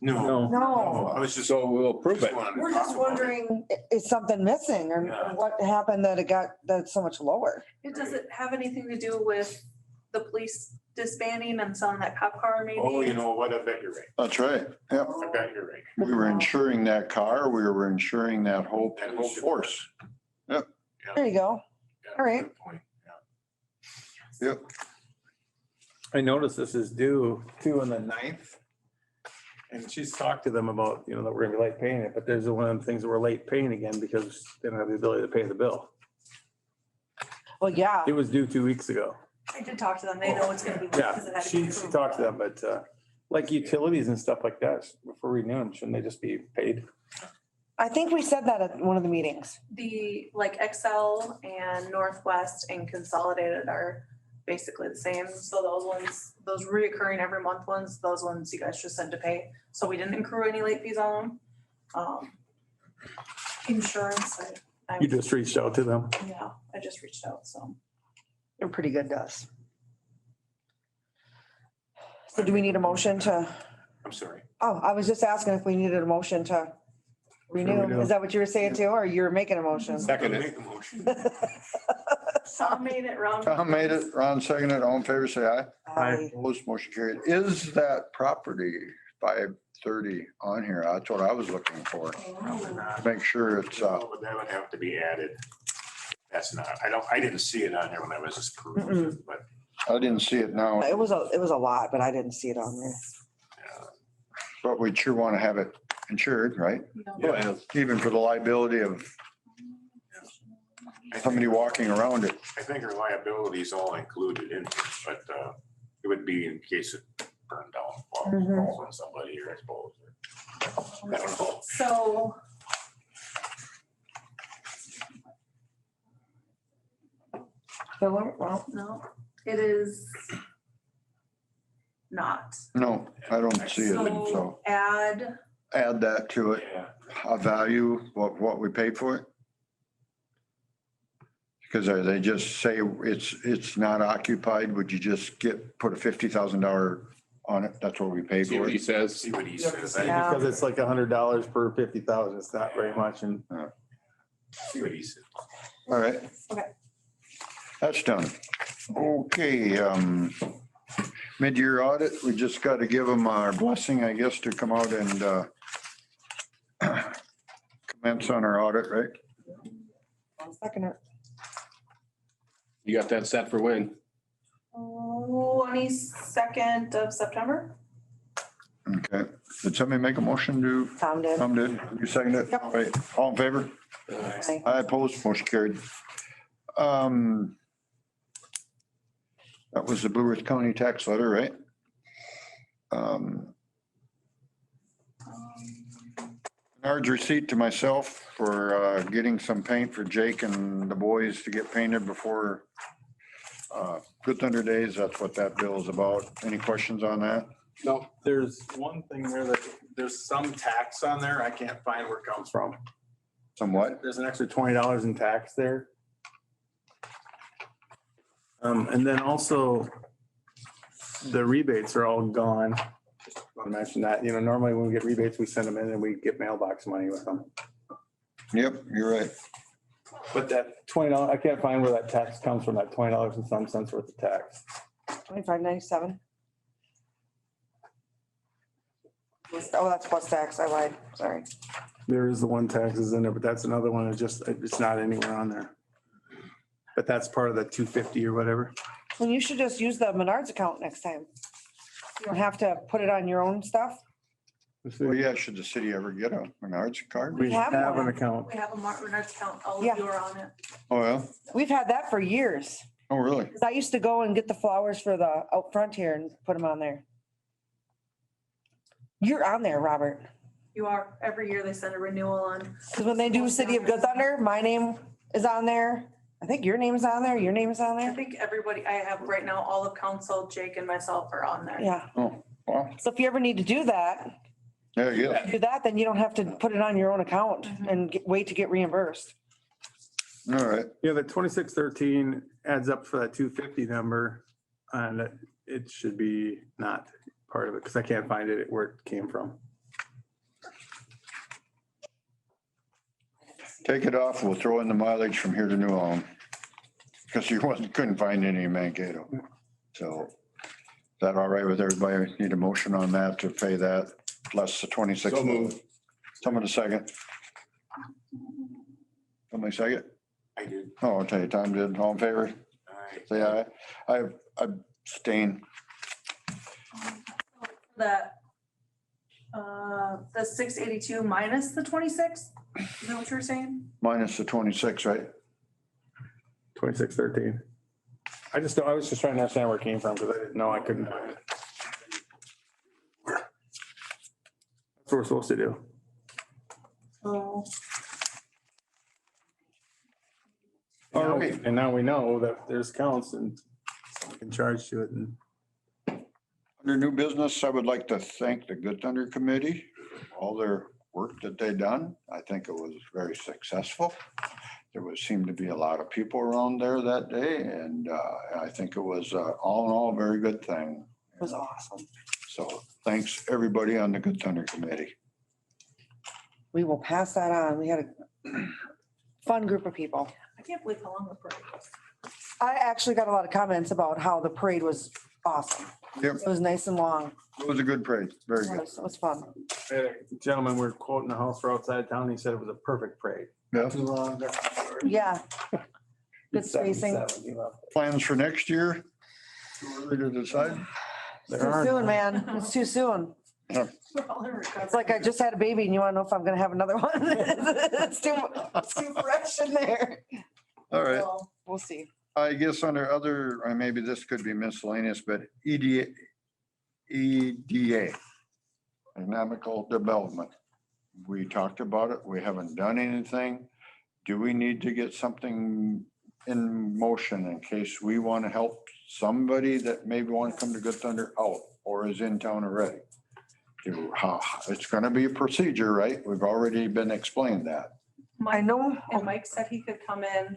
No, No, I was just. So we'll approve it. wanted to we're talk just about it. wondering, is something missing or Yeah. what happened that it got, that's so much lower? It doesn't have anything to do with the police disbanding and selling that cop car maybe. Oh, you know what, I bet you're right, That's right. Yep. I bet you're right. We were insuring that car. We were insuring that whole That whole force. There you go. Yeah, All right. good point, yeah. Yep. I noticed this is due 2 on the 9th. And she's talked to them about, you know, that we're gonna be late paying it, but there's one of the things that we're late paying again because they don't have the ability to pay the bill. Well, yeah. It was due 2 weeks ago. I did talk to them. They know it's gonna be. late Yeah, because it had to be she approved. talked to them, but like utilities and stuff like that, before renewing, shouldn't they just be paid? I think we said that at one of the meetings. The like Excel and Northwest and Consolidated are basically the same. So those ones, those reoccurring every month ones, those ones you guys just said to pay. So we didn't accrue any late fees on them. Insurance, You just reached out to them. yeah, I just reached out, so. They're pretty good to us. So do we need a motion to, I'm sorry. oh, I was just asking if we needed a motion to renew. Is that what you were saying too, or you're making a motion? Second it. Make a motion. Tom made it, Ron. Tom made it. Ron seconded. All in favor, say aye. Aye. Opposed, motion carried. Is that property 530 on here? That's what I was looking for. Make sure it's, No, but that would have to be added. That's not, I didn't see it on there when I was just perusing, but I didn't see it now, It was a lot, but I didn't see it on there. but we sure want to have it insured, right? Yeah. Even for the liability of somebody walking around it. I think our liability is all included in it, but it would be in case it burned down, Mhm. falls on somebody here, I suppose. I don't know. So. Well, No, it is not. No, I don't see it. So So add, add that to it, Yeah, a value, what we paid for it. Because they just say it's not occupied, would you just put a $50,000 on it? That's what we paid See for what he it. says. see what he Yeah. says. Yeah. Because it's like $100 per 50,000. It's not very much and See what he says. All right. Okay. That's done. Okay, mid-year audit, we just got to give them our blessing, I guess, to come out and commence on our audit, right? I'll second it. You got that set for when? 22nd of September. Okay, did somebody make a motion to, Tom did. Tom did, you second it? Yep. Right, all in favor? Aye. I oppose, motion carried. That was the Blue Earth County tax letter, right? Large receipt to myself for getting some paint for Jake and the boys to get painted before Good Thunder Days. That's what that bill is about. Any questions on that? No. there's one thing there that there's some tax on there. I can't find where it comes from. Somewhat? There's an extra $20 in tax there. And then also the rebates are all gone. Just want to mention that, normally when we get rebates, we send them in and we get mailbox money with them. Yep, you're right. But that $20, I can't find where that tax comes from, that $20 and some cents worth of tax. 25.97. Oh, that's plus tax. I lied. Sorry. There is the one taxes in there, but that's another one. It's not anywhere on there. But that's part of the 250 or whatever. Well, you should just use the Menards account next time. You don't have to put it on your own stuff. Well, yeah, should the city ever get a Menards card? We have have an one. account. We have a Martin Renard's account. All Yeah. of you are on it. Oh, yeah? We've had that for years. Oh, really? 'Cause I used to go and get the flowers for the out front here and put them on there. You're on there, Robert. You are. Every year they send a renewal on. Because when they do City of Good Thunder, my name is on there. I think your name's on there. Your name's on I there. think everybody, I have right now, all of council, Jake and myself are on there. Yeah. Oh, wow. So if you ever need to do that, There you go. do that, then you don't have to put it on your own account and wait to get reimbursed. All right. Yeah, the 2613 adds up for that 250 number. And it should be not part of it because I can't find it where it came from. Take it off. We'll throw in the mileage from here to New Ulm. Because you couldn't find any in Mankato. So is that all right with everybody? Need a motion on that to pay that plus the 26. So moved. Someone a second. Somebody second? I did. Oh, I'll tell you, Tom did. All in favor? All right. Say aye. I abstain. That, the 682 minus the 26? Is that what you're saying? Minus the 26, right? 2613. I was just trying to understand where it came from because I didn't know. I couldn't find it. That's what we're supposed to do. Oh. Oh, Okay. and now we know that there's counts and we can charge to it and Under new business, I would like to thank the Good Thunder Committee, all their work that they done. I think it was very successful. Seemed to be a lot of people around there that day, and I think it was all in all a very good thing. It was awesome. So thanks, everybody on the Good Thunder Committee. We will pass that on. We had a fun group of people. I can't believe how long the parade was. I actually got a lot of comments about how the parade was awesome. Yep, It was nice and long. it was a good parade, very It good. was fun. gentlemen, we're quoting the house for outside town. He said it was a perfect parade. Yeah. Too long. Yeah. Good spacing. 77, Plans for next year? Too early to decide? It's too soon, man. It's too soon. It's like I just had a baby and you wanna know if I'm gonna have another one? It's too fresh in there. All right. So, we'll see. I guess under other, or maybe this could be miscellaneous, but EDA, economical development. We talked about it. We haven't done anything. Do we need to get something in motion in case we want to help somebody that maybe want to come to Good Thunder out or is in town already? It's going to be a procedure, right? We've already been explained that. I know, And Mike said he could come in,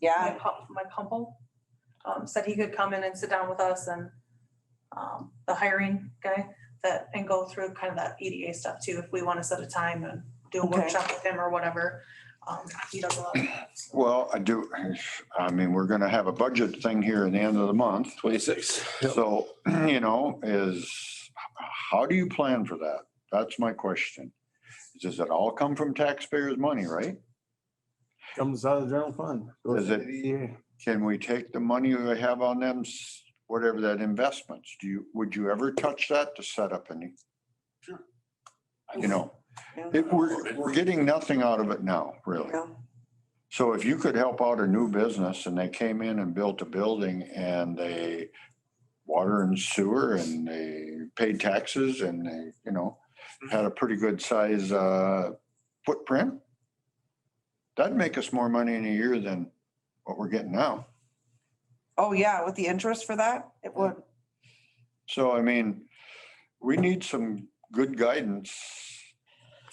yeah, Mike Humble, said he could come in and sit down with us and, the hiring guy and go through kind of that EDA stuff too, if we want to set a time and do a Okay. workshop with him or whatever. He does a lot of that. So. Well, I mean, we're going to have a budget thing here in the end of the month. 26. So, how do you plan for that? That's my question. Does it all come from taxpayers' money, right? Comes out of the general fund. Goes Is to it- the EDA. Can we take the money we have on them, whatever that investments? Would you ever touch that to set up any? You know, we're getting nothing out of it now, really. yeah. So if you could help out a new business and they came in and built a building and they water and sewer and they paid taxes and they, had a pretty good size footprint, that'd make us more money in a year than what we're getting now. Oh, yeah, with the interest for that, it would. So, I mean, we need some good guidance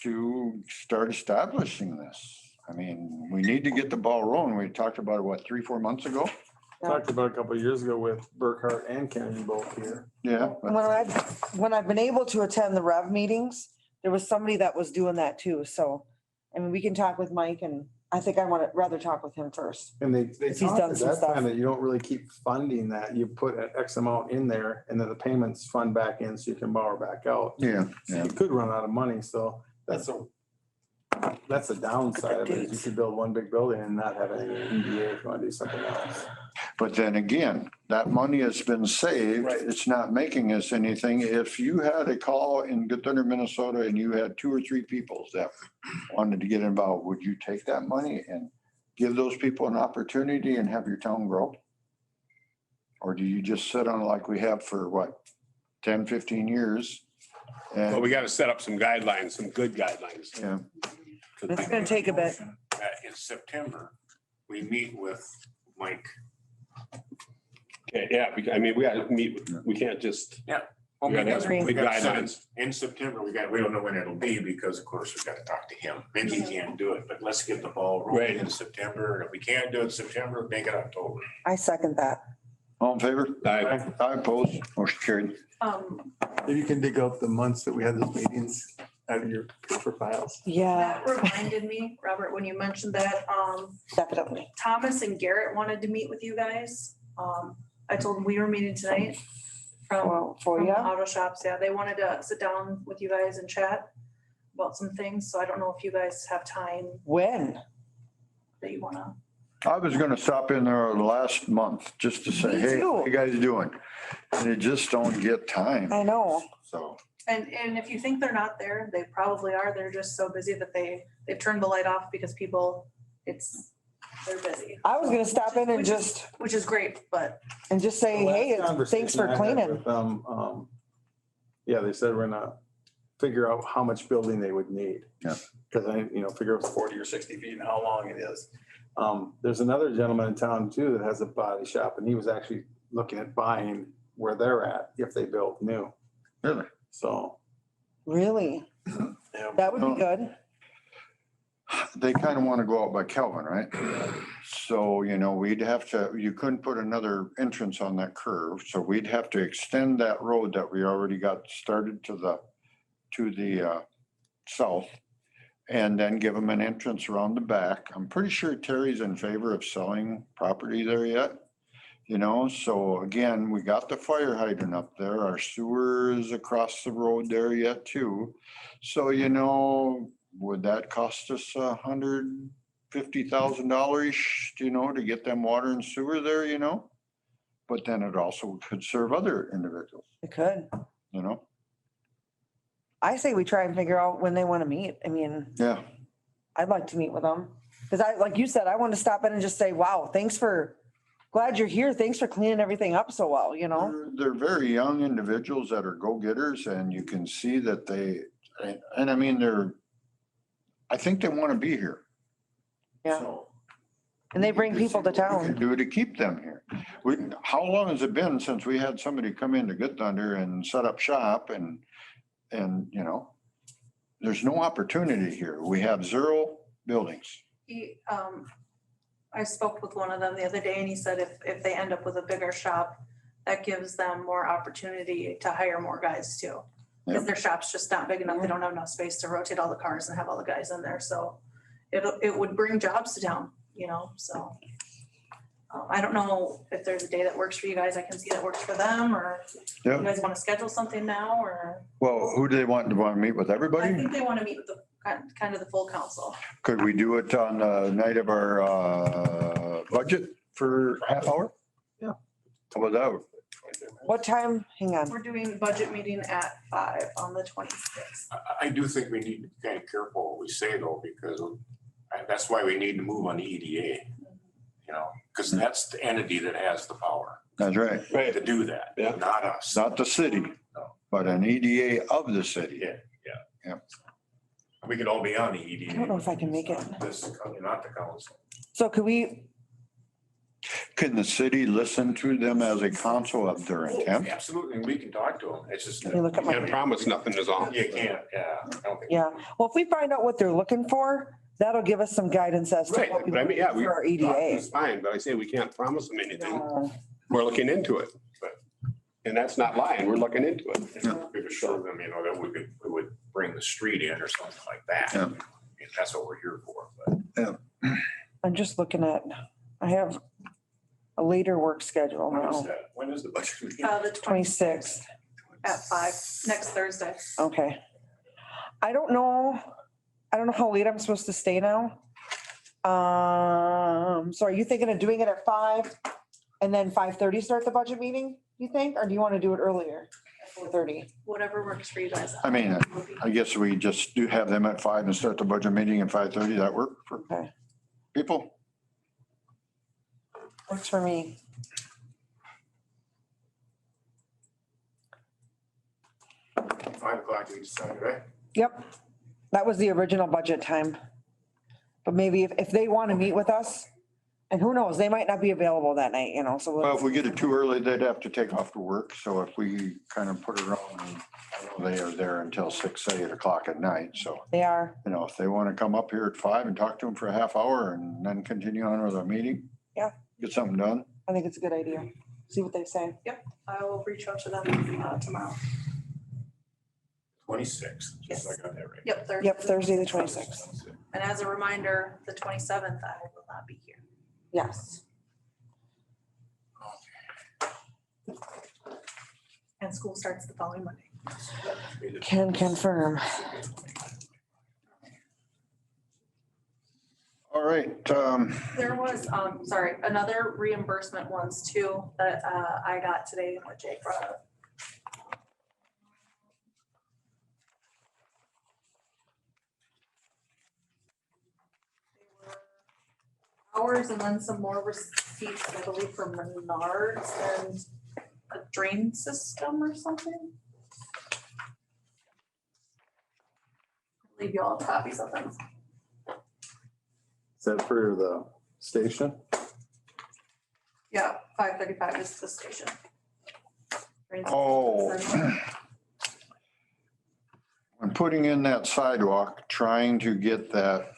to start establishing this. I mean, we need to get the ball rolling. We talked about it, what, 3-4 months ago? Talked about a couple of years ago with Burkhart and Kennedy both here. Yeah. When I've been able to attend the Rev meetings, there was somebody that was doing that too. So, I mean, we can talk with Mike and I think I want to rather talk with him first. And they He's talked done at some that stuff. time that you don't really keep funding that. You put an X amount in there and then the payments fund back in so you can borrow back out. Yeah, So yeah. you could run out of money. So that's a downside of it. is You could build one big building and not have any EDA if you want to do something else. But then again, that money has been saved. Right. It's not making us anything. If you had a call in Good Thunder, Minnesota, and you had 2 or 3 people that wanted to get involved, would you take that money and give those people an opportunity and have your town grow? Or do you just sit on it like we have for what, 10, 15 years? Well, And, we got to set up some guidelines, some good guidelines. yeah, It's gonna take a bit. In September, we meet with Mike. Okay, yeah, I mean, we got to meet, we can't just, Well, we got to have some we good got guidelines. in September, we don't know when it'll be because of course we've got to talk to him. Maybe he can't do it, but let's get the ball Right. rolling in September. If we can't do it in September, make it October. I second that. all in favor? I- I oppose, motion carried. Maybe you can dig out the months that we had those meetings out of your paper files. Yeah, That reminded me, Robert, when you mentioned that, definitely. Thomas and Garrett wanted to meet with you guys. I told them we were meeting tonight from For from you. the auto shops. Yeah, they wanted to sit down with you guys and chat about some things. So I don't know if you guys have time When? that you wanna. I was gonna stop in there last month just to say, Me hey, too. what you guys doing? And you just don't get time, I know. so. And if you think they're not there, they probably are. They're just so busy that they've turned the light off because they're busy. I was gonna stop in and just Which is great, but say, hey, thanks for cleaning. Yeah, they said we're gonna figure out how much building they would need. Yeah. Cause figure out 40 or 60 feet and how long it is. There's another gentleman in town too that has a body shop and he was actually looking at buying where they're at if they built new. Really? So, Really? yeah. That would be good. They kind of want to go out by Kelvin, right? So, we'd have to, you couldn't put another entrance on that curve. So we'd have to extend that road that we already got started to the south. And then give them an entrance around the back. I'm pretty sure Terry's in favor of selling property there yet. So again, we got the fire hydrant up there. Our sewer is across the road there yet too. So, would that cost us $150,000, to get them water and sewer there, But then it also could serve other individuals, It could. I say we try and figure out when they want to meet. I mean, Yeah, I'd like to meet with them. Cause like you said, I want to stop in and just say, wow, glad you're here. Thanks for cleaning everything up so well, you know? they're very young individuals that are go-getters and you can see that and I mean, I think they want to be here. Yeah. So And they bring we need people see to what we can town. Do to keep them here. How long has it been since we had somebody come into Good Thunder and set up shop and, you know, there's no opportunity here. We have 0 buildings. I spoke with one of them the other day and he said if they end up with a bigger shop, that gives them more opportunity to hire more guys too. Because Yep. their shop's just not big enough. They don't have enough space to rotate all the cars and have all the guys in there. So it would bring jobs to town, you know, so. I don't know if there's a day that works for you guys. I can see that works for them or you Yep. guys want to schedule something now or. Well, who do they want? Do they want to meet with I everybody? think they want to meet with the kind of the full council. Could we do it on the night of our budget for half hour? Yeah. How about that? What time? Hang on. We're doing budget meeting at 5 on the 26th. I do think we need to be kind of careful what we say though, because that's why we need to move on the EDA. You know, because that's the entity that has the power That's right. Right. to do that, Yeah. not us. It's not the city, No. but an EDA of the city. Yeah. Yep. We could all be on the EDA. I don't know if I can make it. Not the council. So could we, Can the city listen to them as a council of their intent? Absolutely, and we can talk to them. It's just. Let me look at my- Can't promise nothing is all. You can't, yeah. I don't think- yeah, well, if we find out what they're looking for, that'll give us some guidance as to Right, what we but I mean, yeah, want for our EDA. It's fine, but I say we can't promise them anything. No. We're looking into it. And that's not lying. We're looking into it. We could show them, you know, that we would bring the street in or something like that. Yeah. And that's what we're here for, but. I'm just looking at, I have a later work schedule When is now, that? When is the budget meeting? The 26th. at 5, next Thursday. Okay. I don't know how late I'm supposed to stay now. So are you thinking of doing it at 5 and then 5:30 start the budget meeting, you think? Or do you want to do it earlier? 4:30? Whatever works for you guys. I mean, I guess we just do have them at 5 and start the budget meeting at 5:30. That work for Okay, people? works for me. $5 we decided, right? Yep, that was the original budget time. But maybe if they want to meet with us, and who knows, they might not be available that night, you know, so. Well, if we get it too early, they'd have to take off to work. So if we kind of put it on, they are there until 6, 8 o'clock at night. So, They are, you know, if they want to come up here at 5 and talk to them for a half hour and then continue on with our meeting. Yeah. Get something done. I think it's a good idea. See what they say. I will reach out to them tomorrow. 26, just so I got that right. Yep, Thursday. Yep, Thursday, the 26th. And as a reminder, the 27th, I will not be here. Yes. And school starts the following Monday. Can confirm. All right. There was, sorry, another reimbursement ones too that I got today, what Jake brought up. Hours and then some more receipts, I believe, from Menards and a drain system or something. Leave you all copies of them. Is that for the station? Yeah, 535 is the station. Drain system. Oh. When putting in that sidewalk, trying to get that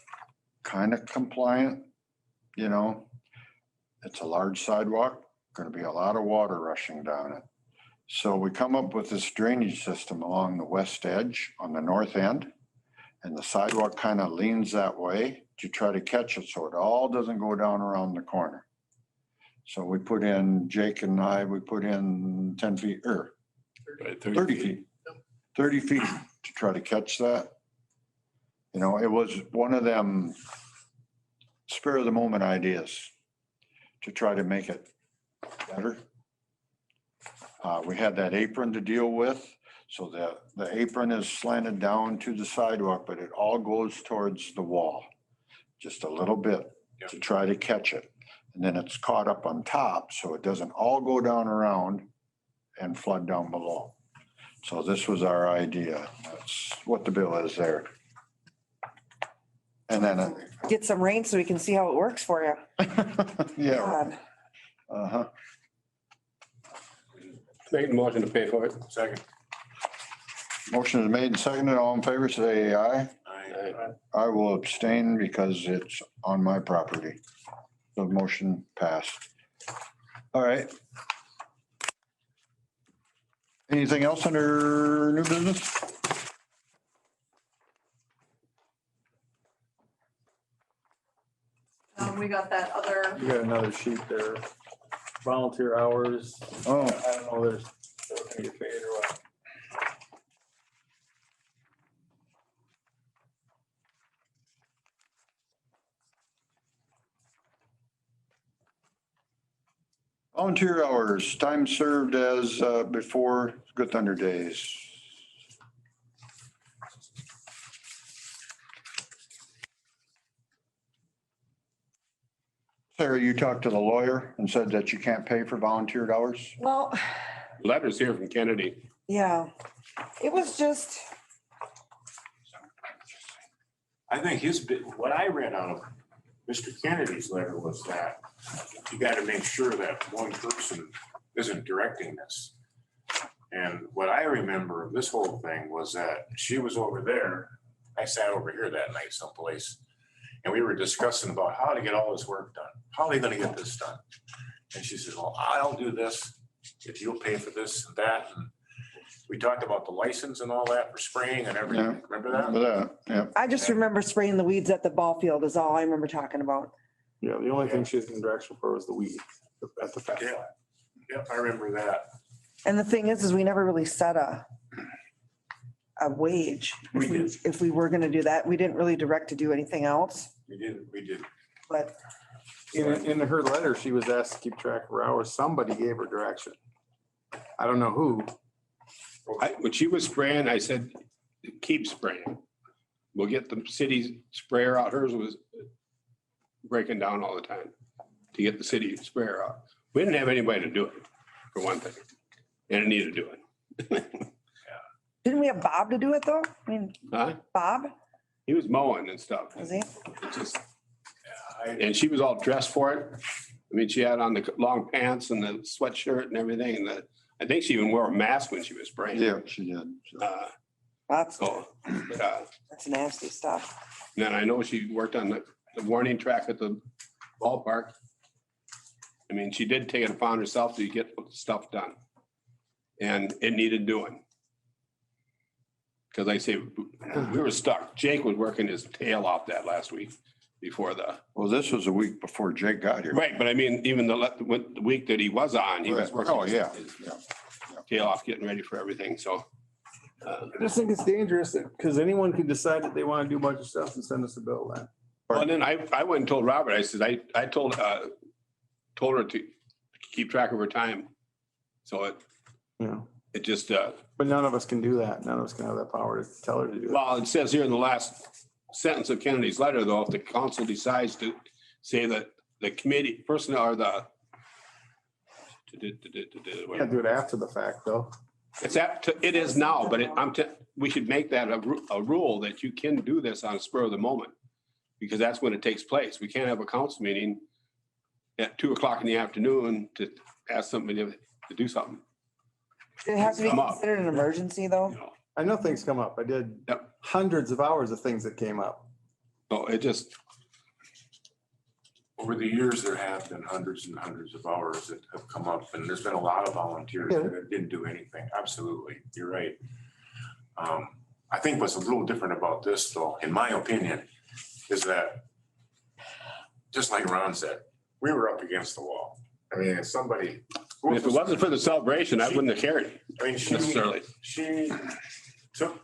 kind of compliant, you know, it's a large sidewalk, going to be a lot of water rushing down it. So we come up with this drainage system along the west edge on the north end. And the sidewalk kind of leans that way to try to catch it so it all doesn't go down around the corner. So we put in, Jake and I, we put in 10 feet or 30 feet. 30 feet to try to catch that. You know, it was one of them spur of the moment ideas to try to make it better. We had that apron to deal with. So the apron is slanted down to the sidewalk, but it all goes towards the wall. Just a little bit to try to catch it. And then it's caught up on top, so it doesn't all go down around and flood down below. So this was our idea. That's what the bill is there. And then, Get some rain so we can see how it works for you. yeah, God. uh-huh. Make a motion to pay for it. Second. Motion is made and seconded. All in favor, say aye. I I will abstain because it's on my property. The motion passed. All right. Anything else under new business? We got that other, You got another sheet there. Volunteer hours. Oh, I don't know, there's, can you fade or what? volunteer hours, time served as before Good Thunder Days. Sarah, you talked to the lawyer and said that you can't pay for volunteered hours? Well, Letters here from Kennedy. yeah, it was just, I think what I read out of Mr. Kennedy's letter was that you got to make sure that one person isn't directing this. And what I remember of this whole thing was that she was over there. I sat over here that night someplace. And we were discussing about how to get all this work done. How are they gonna get this done? And she said, well, I'll do this if you'll pay for this and that. And we talked about the license and all that for spraying and everything. Remember that? Remember that? Yeah. I just remember spraying the weeds at the ball field is all I remember talking about. Yeah, the only thing she was in direction for was the weed at the fest. Yeah. Yep, I remember that. And the thing is we never really set a wage. We did. If we were gonna do that, we didn't really direct to do anything else, We did. but In her letter, she was asked to keep track of her hours. Somebody gave her direction. I don't know who. When she was spraying, I said, keep spraying. We'll get the city's sprayer out. Hers was breaking down all the time to get the city sprayer out. We didn't have anybody to do it, for one thing, and it needed doing. didn't we have Bob to do it though? I mean, Huh? Bob, He was mowing and stuff. was he? It just, and she was all dressed for it. I mean, she had on the long pants and the sweatshirt and everything. And I think she even wore a mask when she was spraying. Yeah, she did. That's, So, that's nasty stuff. then I know she worked on the warning track at the ballpark. I mean, she did take it upon herself to get stuff done. And it needed doing. Because I say, we were stuck. Jake was working his tail off that last week before Well, this was a week before Jake got here. right, but I mean, even the week that he was on, he was Right. working. Oh, yeah. his tail off, getting ready for everything, so. I just think it's dangerous because anyone can decide that they want to do a bunch of stuff and send us a bill then. Well, and then I went and told Robert, I said, I told her to keep track of her time. So Yeah. it just, But none of us can do that. None of us can have that power to tell her to do that. well, it says here in the last sentence of Kennedy's letter, though, if the council decides to say that the committee personnel or the. Can't do it after the fact though. It's it is now, but we should make that a rule that you can do this on a spur of the moment. Because that's when it takes place. We can't have a council meeting at 2:00 in the afternoon to ask somebody to do something. It has to be Come up. considered an emergency though. You know, I know things come up. I did Yep. hundreds of hours of things that came up. so it just, Over the years, there have been hundreds and hundreds of hours that have come up, and there's been a lot of volunteers that didn't do anything. Absolutely, you're right. I think what's a little different about this, though, in my opinion, is that, just like Ron said, we were up against the wall. I mean, if somebody. if it wasn't for the celebration, I wouldn't have cared I mean, necessarily. she took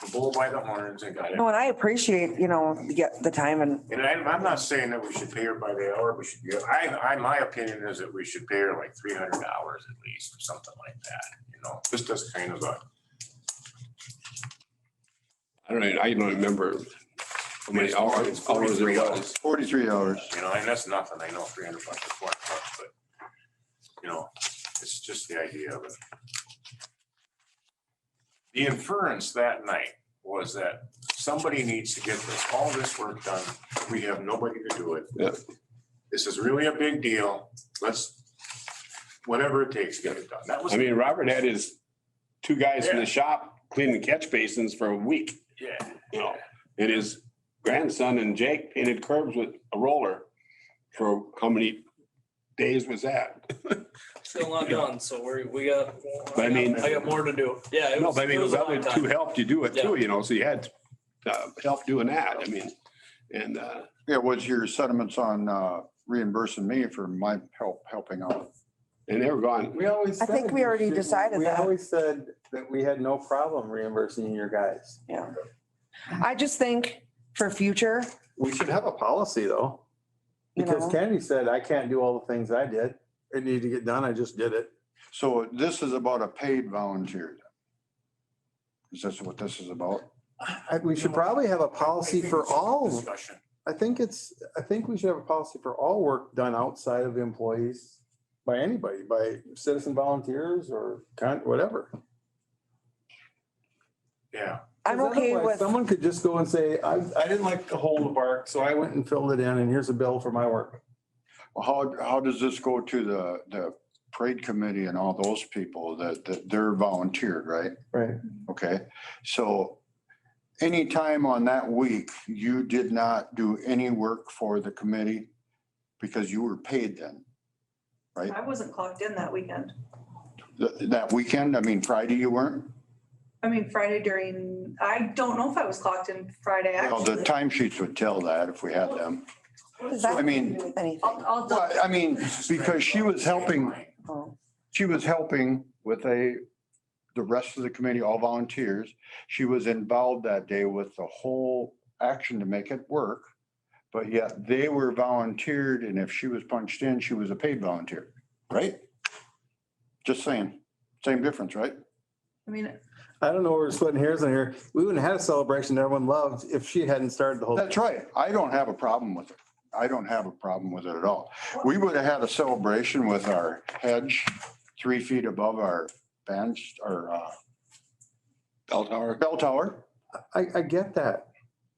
the bull by the horns and got it. No, and I appreciate, you get the time and, And I'm not saying that we should pay her by the hour, we should, my opinion is that we should pay her like $300 at least, or something like that, just as kind of a. I don't remember how many hours It's it 43 was. hours. 43 hours. And that's nothing, I know $300 is $400, but, it's just the idea of it. The inference that night was that somebody needs to get all this work done. We have nobody to do it. Yeah. This is really a big deal. Whatever it takes to get it done. That was. I mean, Robert had his two guys in Yeah. the shop cleaning catch basins for a week, Yeah. and his grandson and Jake painted curbs with a roller for how many days was that? Still not done, so we got, But I mean- I got more to do. Yeah. No, but I mean, those a other long two time. helped you do it too, Yeah. so you had help doing that. I mean, and Yeah, what's your sentiments on reimbursing me for my helping out? and they were gone. We always. I think said we already should- decided We that. always said that we had no problem reimbursing your guys. yeah. I just think for future, We should have a policy though. Because Kennedy said, I can't do all the things I did. It needed to get done. I just did it. So this is about a paid volunteer. Is this what this is about? We should probably have a policy for all. Discussion. I think we should have a policy for all work done outside of the employees by anybody, by citizen volunteers or whatever. Yeah. I'm 'Cause okay otherwise with, Someone could just go and say, I didn't like the hole in the bark, so I went and filled it in and here's a bill for my work. Well, how does this go to the parade committee and all those people that they're volunteered, right? Right. Okay, so anytime on that week, you did not do any work for the committee because you were paid then, right? I wasn't clocked in that weekend. That weekend, I mean, Friday you weren't? I mean, Friday I don't know if I was clocked in Friday, Well, the actually. timesheets would tell that if we had them. what does that I mean- have to do with anything? I'll Well, I mean, because she was helping Oh, with the rest of the committee, all volunteers. She was involved that day with the whole action to make it work. But yet they were volunteered, and if she was punched in, she was a paid volunteer, right? Just saying, same difference, right? I mean, I don't know, we're splitting hairs on here. We wouldn't have had a celebration that everyone loved if she hadn't started the whole. That's right. I don't have a problem with it. I don't have a problem with it at all. We would have had a celebration with our hedge 3 feet above our bench, our Bell tower. bell tower. I get that.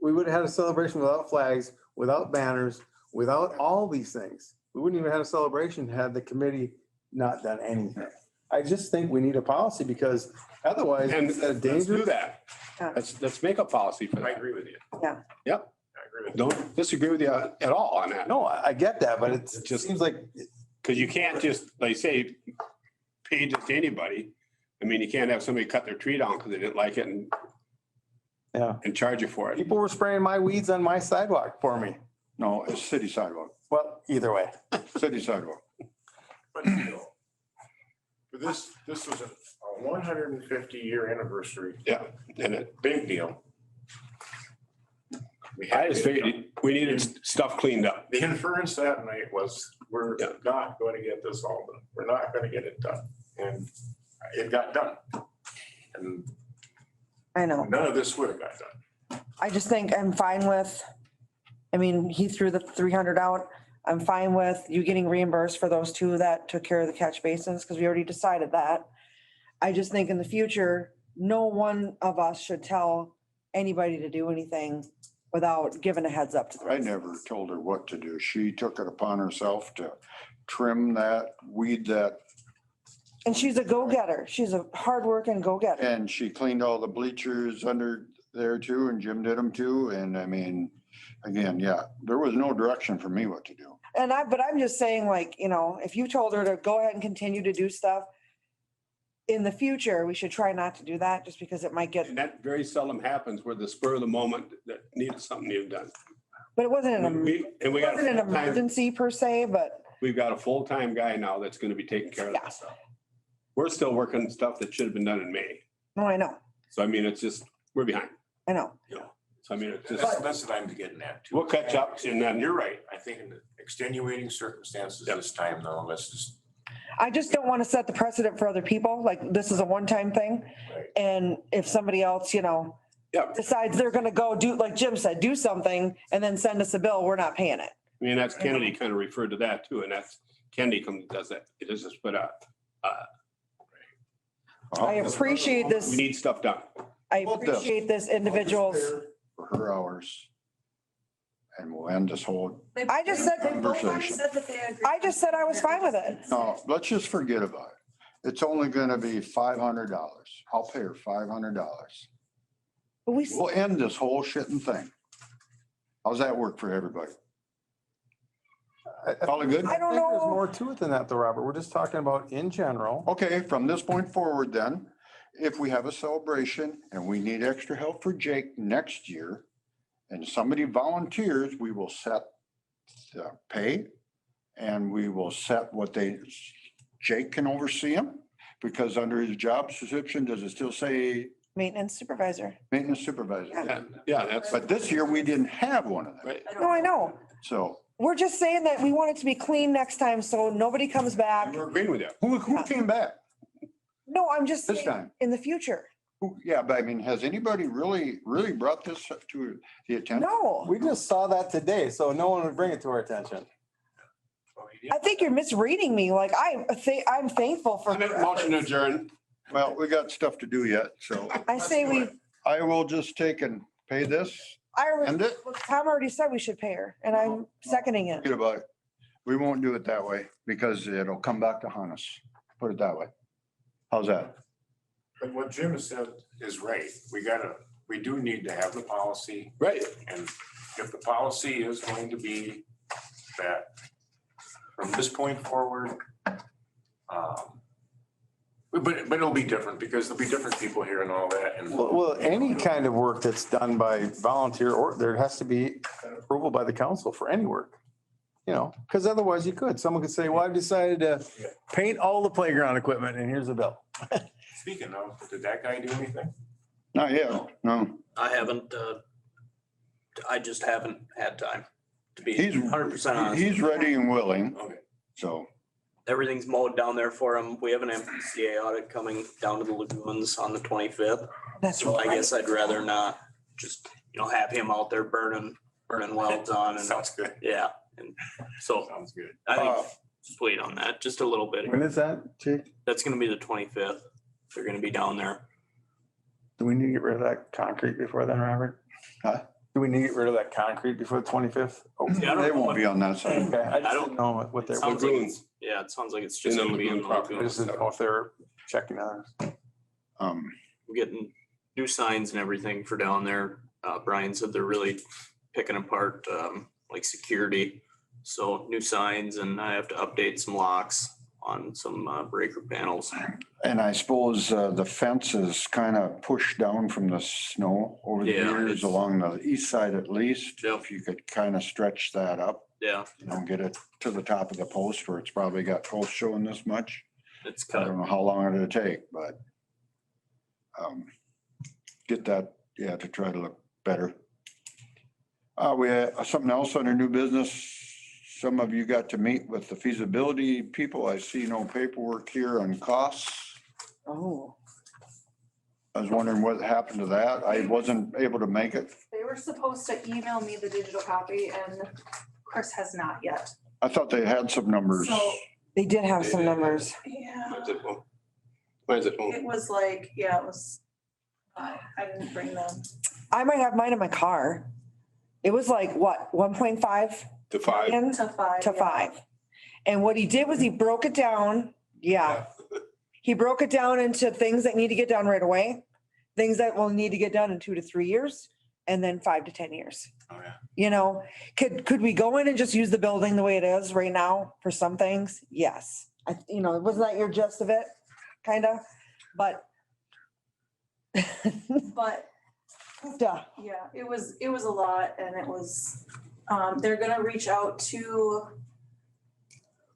We would have had a celebration without flags, without banners, without all these things. We wouldn't even have a celebration had the committee not done anything. I just think we need a policy because otherwise And it's a let's do dangerous. that. Yeah. Let's make a policy for I that. agree with you. Yeah. Yep. I agree with you. Don't disagree with you at all on that. No, I get that, but it Just- just seems like, Because you can't just, like say, pay just anybody. I mean, you can't have somebody cut their tree down because they didn't like it yeah, and charge you for it. people were spraying my weeds on my sidewalk for me. No, it's city sidewalk, Well, either way. city sidewalk. But but this was a 150-year anniversary, Yeah, and big deal. We had I just to get it figured we needed stuff cleaned up. The inference that night was, we're Yeah. not going to get this all done. We're not going to get it done. And it got done. And I know. none of this would have got done. I just think I'm fine with, he threw the 300 out. I'm fine with you getting reimbursed for those two that took care of the catch basins because we already decided that. I just think in the future, no one of us should tell anybody to do anything without giving a heads up to the I rest. never told her what to do. She took it upon herself to trim that, weed that, And she's a go-getter. She's a hardworking go-getter. and she cleaned all the bleachers under there too, and Jim did them too. And I mean, again, yeah, there was no direction for me what to do. But I'm just saying if you told her to go ahead and continue to do stuff in the future, we should try not to do that just because it might get, And that very seldom happens where the spur of the moment that needed something needed done. but it wasn't an, And we got, wasn't an a full-time- emergency per se, but we've got a full-time guy now that's going to be taking care of Yeah. that stuff. We're still working stuff that should have been done in May. no, I know. So I mean, it's just, we're behind. I know. So I mean, it's That's, just, that's what I'm getting at too. we'll catch up and then You're right. I think in the extenuating circumstances Yep. this time though, let's just. I just don't want to set the precedent for other people. Like, this is a one-time thing. Right. And if somebody else, yeah, decides they're gonna go do, like Jim said, do something and then send us a bill, we're not paying it. I mean, that's Kennedy kind of referred to that too, and that's Kennedy comes, does that. It is just put up. I appreciate We this. need stuff done. I Well, this- appreciate this individual's. For her hours. And we'll end this whole, I just said, They both already Conversation. said that they agree. I just said I was fine with it. no, let's just forget about it. It's only gonna be $500. I'll pay her $500. But we, We'll end this whole shitting thing. How's that work for everybody? All good? I don't think there's know. more to it than that though, Robert. We're just talking about in general. Okay, from this point forward then, if we have a celebration and we need extra help for Jake next year and somebody volunteers, we will set the pay and we will set what Jake can oversee him because under his job description, does it still say maintenance supervisor. maintenance supervisor? Yeah, that's But this year we didn't have one of them. right. No, I know. So We're just saying that we want it to be clean next time so nobody comes back. We're agreeing with you. who came back No, I'm just this saying time? in the future. Yeah, but I mean, has anybody really brought this to the attention? No, We just saw that today, so no one would bring it to our attention. I think you're misreading me. Like I'm thankful for. I make a motion to adjourn. Well, we got stuff to do yet, so I say we, I will just take and pay this. I already, End it? Tom already said we should pay her and I'm seconding it. Forget about it. We won't do it that way because it'll come back to haunt us. Put it that way. How's that? But what Jim has said is right. We do need to have the policy. Right. And if the policy is going to be that from this point forward, but it'll be different because there'll be different people here and all that and. Well, any kind of work that's done by volunteer or there has to be approval by the council for any work. Because otherwise you could. Someone could say, well, I've decided to paint all the playground equipment and here's a bill. Speaking of, did that guy do anything? Not yet, no. I haven't, I just haven't had time to be He's 100% honest. He's ready and willing, Okay. so. Everything's mowed down there for him. We have an MPCA audit coming down to the lagoons on the 25th. That's So I right. guess I'd rather not just, have him out there burning welds on and, Sounds good. yeah. And so Sounds good. I think just wait on that, just a little bit. When is that, Jake? That's gonna be the 25th. They're gonna be down there. Do we need to get rid of that concrete before then, Robert? Huh? Do we need to get rid of that concrete before the 25th? Oh, Yeah, I don't They know won't what- be on that side. okay. I just don't- didn't know what they're. Sounds like Lagoon. it's, yeah, it sounds like it's In just the gonna be in the lagoon property. I lagoon. just didn't know if they're checking others. We're getting new signs and everything for down there. Brian said they're really picking apart, like security. So new signs and I have to update some locks on some breaker panels. And I suppose the fence is kind of pushed down from the snow over the Yeah, years it's- along the east side at least. Yep. If you could kind of stretch that up, Yeah, get it to the top of the post where it's probably got posts showing this much. it's I cut. don't know how long it'll take, but get that, to try to look better. We had something else under new business. Some of you got to meet with the feasibility people. I see no paperwork here on costs. Oh, I was wondering what happened to that. I wasn't able to make it. They were supposed to email me the digital copy and Chris has not yet. I thought they had some numbers. So, they did have some numbers. yeah, Mine's at home. Mine's at home. it was like, yeah, it was, I didn't bring them. I might have mine in my car. It was like, what, 1.5 To 5. million To 5. to yeah. 5. And what he did was he broke it down. Yeah. He broke it down into things that need to get done right away, things that will need to get done in 2 to 3 years, and then 5 to 10 years. Oh, yeah. Could we go in and just use the building the way it is right now for some things? Yes. Wasn't that your gist of it? Kind of, but. But Duh. yeah, it was a lot and it was, they're gonna reach out to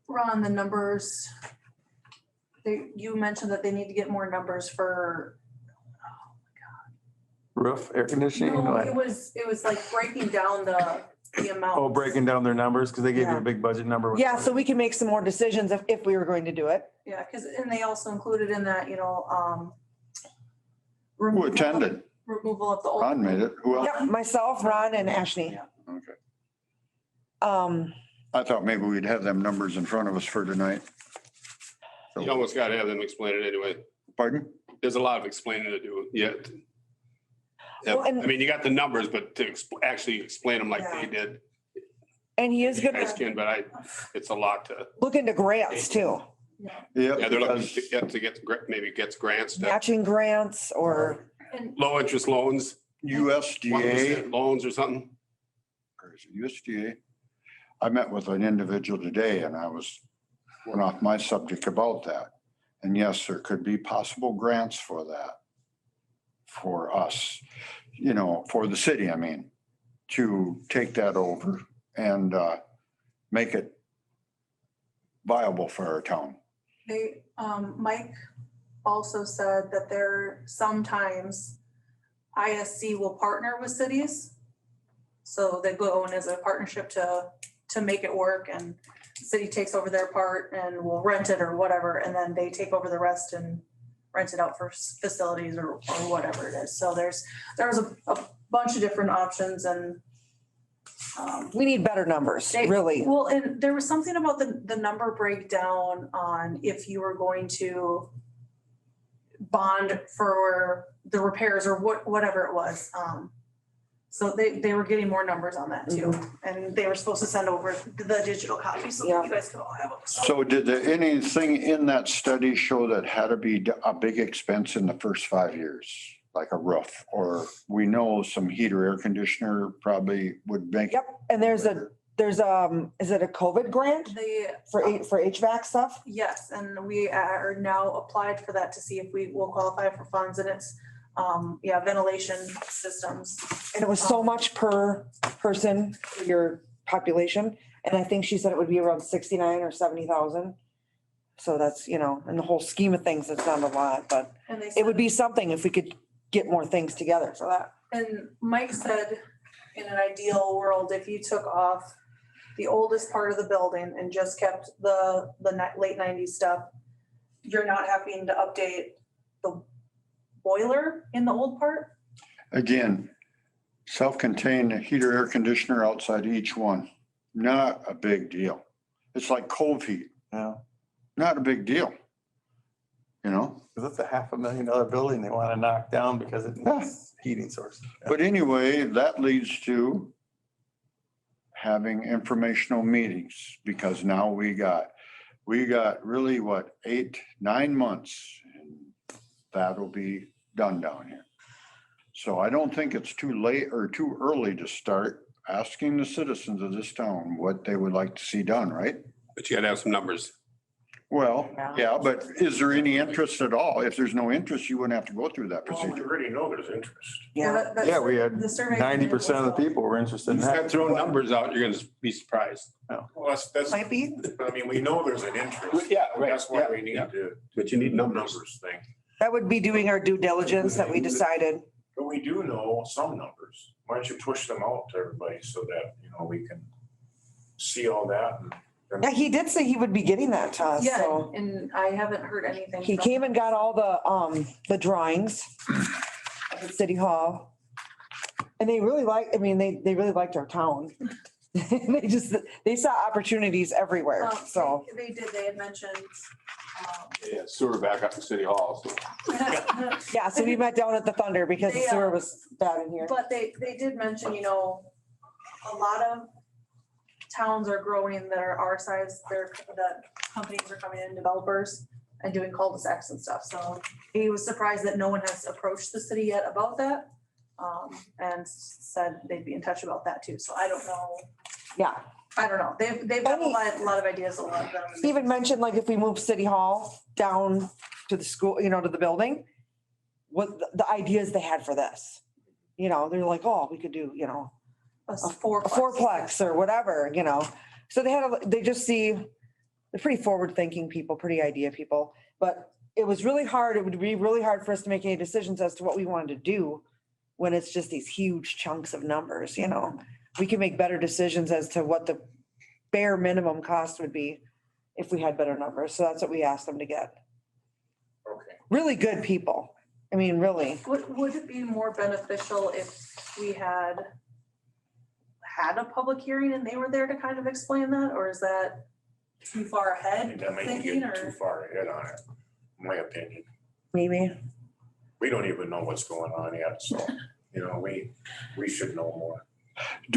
Ron, the numbers. You mentioned that they need to get more numbers for Roof, air conditioning? No, Like- it was like breaking down the amount. Oh, breaking down their numbers because they gave you Yeah. a big budget number. with- Yeah, so we can make some more decisions if we were going to do it. Yeah, because, and they also included in that, Who removal- attended? Removal of the old. Ron made it. Who else? Yep, myself, Ron and Ashley. Okay. Um, I thought maybe we'd have them numbers in front of us for tonight. You almost gotta have them explain it anyway. Pardon? There's a lot of explaining to do yet. Yeah, Well, and- I mean, you got the numbers, but to actually explain them like they did, and he is you gonna guys can, but it's a lot to, look into grants too, yeah, they're looking because to get, maybe gets grants, to matching grants or, And low interest loans, USDA, 1% loans or something. or is it USDA? I met with an individual today and went off my subject about that. And yes, there could be possible grants for that. For us, for the city, I mean, to take that over and make it viable for our town. they, Mike also said that there sometimes ISC will partner with cities. So they go in as a partnership to make it work, and the city takes over their part and will rent it or whatever, and then they take over the rest and rent it out for facilities or whatever it is. So there was a bunch of different options, and we need better numbers, really. well, and there was something about the number breakdown on if you were going to bond for the repairs or whatever it was. So they were getting more numbers on that too. And they were supposed to send over the digital copy so that you guys could all have them. So did anything in that study show that had to be a big expense in the first 5 years? Like a roof, or we know some heater, air conditioner probably would make. Yep, and there's is it a COVID grant for HVAC stuff? Yes, and we are now applied for that to see if we will qualify for funds, and it's, ventilation systems. And it was so much per person for your population. And I think she said it would be around 69 or 70,000. So that's, in the whole scheme of things, it's not a lot, but And they it would said, be something if we could get more things together for that. and Mike said, in an ideal world, if you took off the oldest part of the building and just kept the late 90s stuff, you're not having to update the boiler in the old part. Again, self-contained heater, air conditioner outside each one, not a big deal. It's like cove heat, Yeah, not a big deal. because that's a $500,000 building they want to knock down because it needs heating source. But anyway, that leads to having informational meetings, because now we got really 8-9 months, and that'll be done down here. So I don't think it's too late or too early to start asking the citizens of this town what they would like to see done, right? But you gotta have some numbers. Well, yeah, but is there any interest at all? If there's no interest, you wouldn't have to go through that Well, we procedure. already know there's interest. Yeah, we had The survey 90% of the people were interested in You start that. throwing numbers out, you're gonna be surprised. Well, that's, Might be. I mean, we know there's an interest. Yeah, right, That's why we yeah, need yeah. to. But you need numbers. Numbers thing. That would be doing our due diligence that we decided. But we do know some numbers. Why don't you push them out to everybody so that, we can see all that and. Yeah, he did say he would be getting that to us, Yeah, so. and I haven't heard anything. He from- came and got all the drawings at City Hall. And they really they really liked our town. They saw opportunities everywhere, so. They did, they had mentioned. Yeah, sewer back up to City Hall, so. Yeah, so we met down at the Thunder because the sewer was bad in here. But they did mention, a lot of towns are growing that are our size, that companies are coming in, developers, and doing cul-de-sacs and stuff. So he was surprised that no one has approached the city yet about that. And said they'd be in touch about that too. So I don't know. Yeah, I don't know. They've got a lot of ideas, a lot of them. he even mentioned like if we move City Hall down to the school, to the building, what the ideas they had for this. They're like, oh, we could do, A a fourplex. fourplex or whatever, So they just see, they're pretty forward thinking people, pretty idea people. But it was really hard. It would be really hard for us to make any decisions as to what we wanted to do when it's just these huge chunks of numbers, you know? We can make better decisions as to what the bare minimum cost would be if we had better numbers. So that's what we asked them to get. Okay. Really good people. I mean, really. Would it be more beneficial if we had a public hearing and they were there to kind of explain that, or is that too far I ahead think that might be thinking, getting too or? far ahead on it, in my opinion. Maybe. We don't even know what's going on yet, so, you know, we should know more.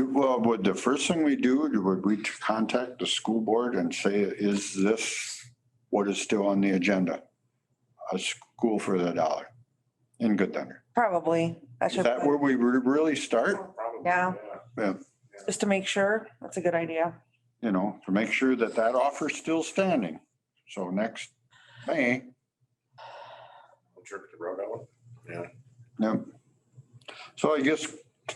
Well, would the first thing we do, would we contact the school board and say, is this what is still on the agenda? A school for the dollar in Good Thunder. Probably. That Is should, that where we really start? Probably, Yeah. Yeah, just to make sure. That's a good idea. you know, to make sure that that offer's still standing. So next May, Jerk the road out. Yeah. yeah. So I guess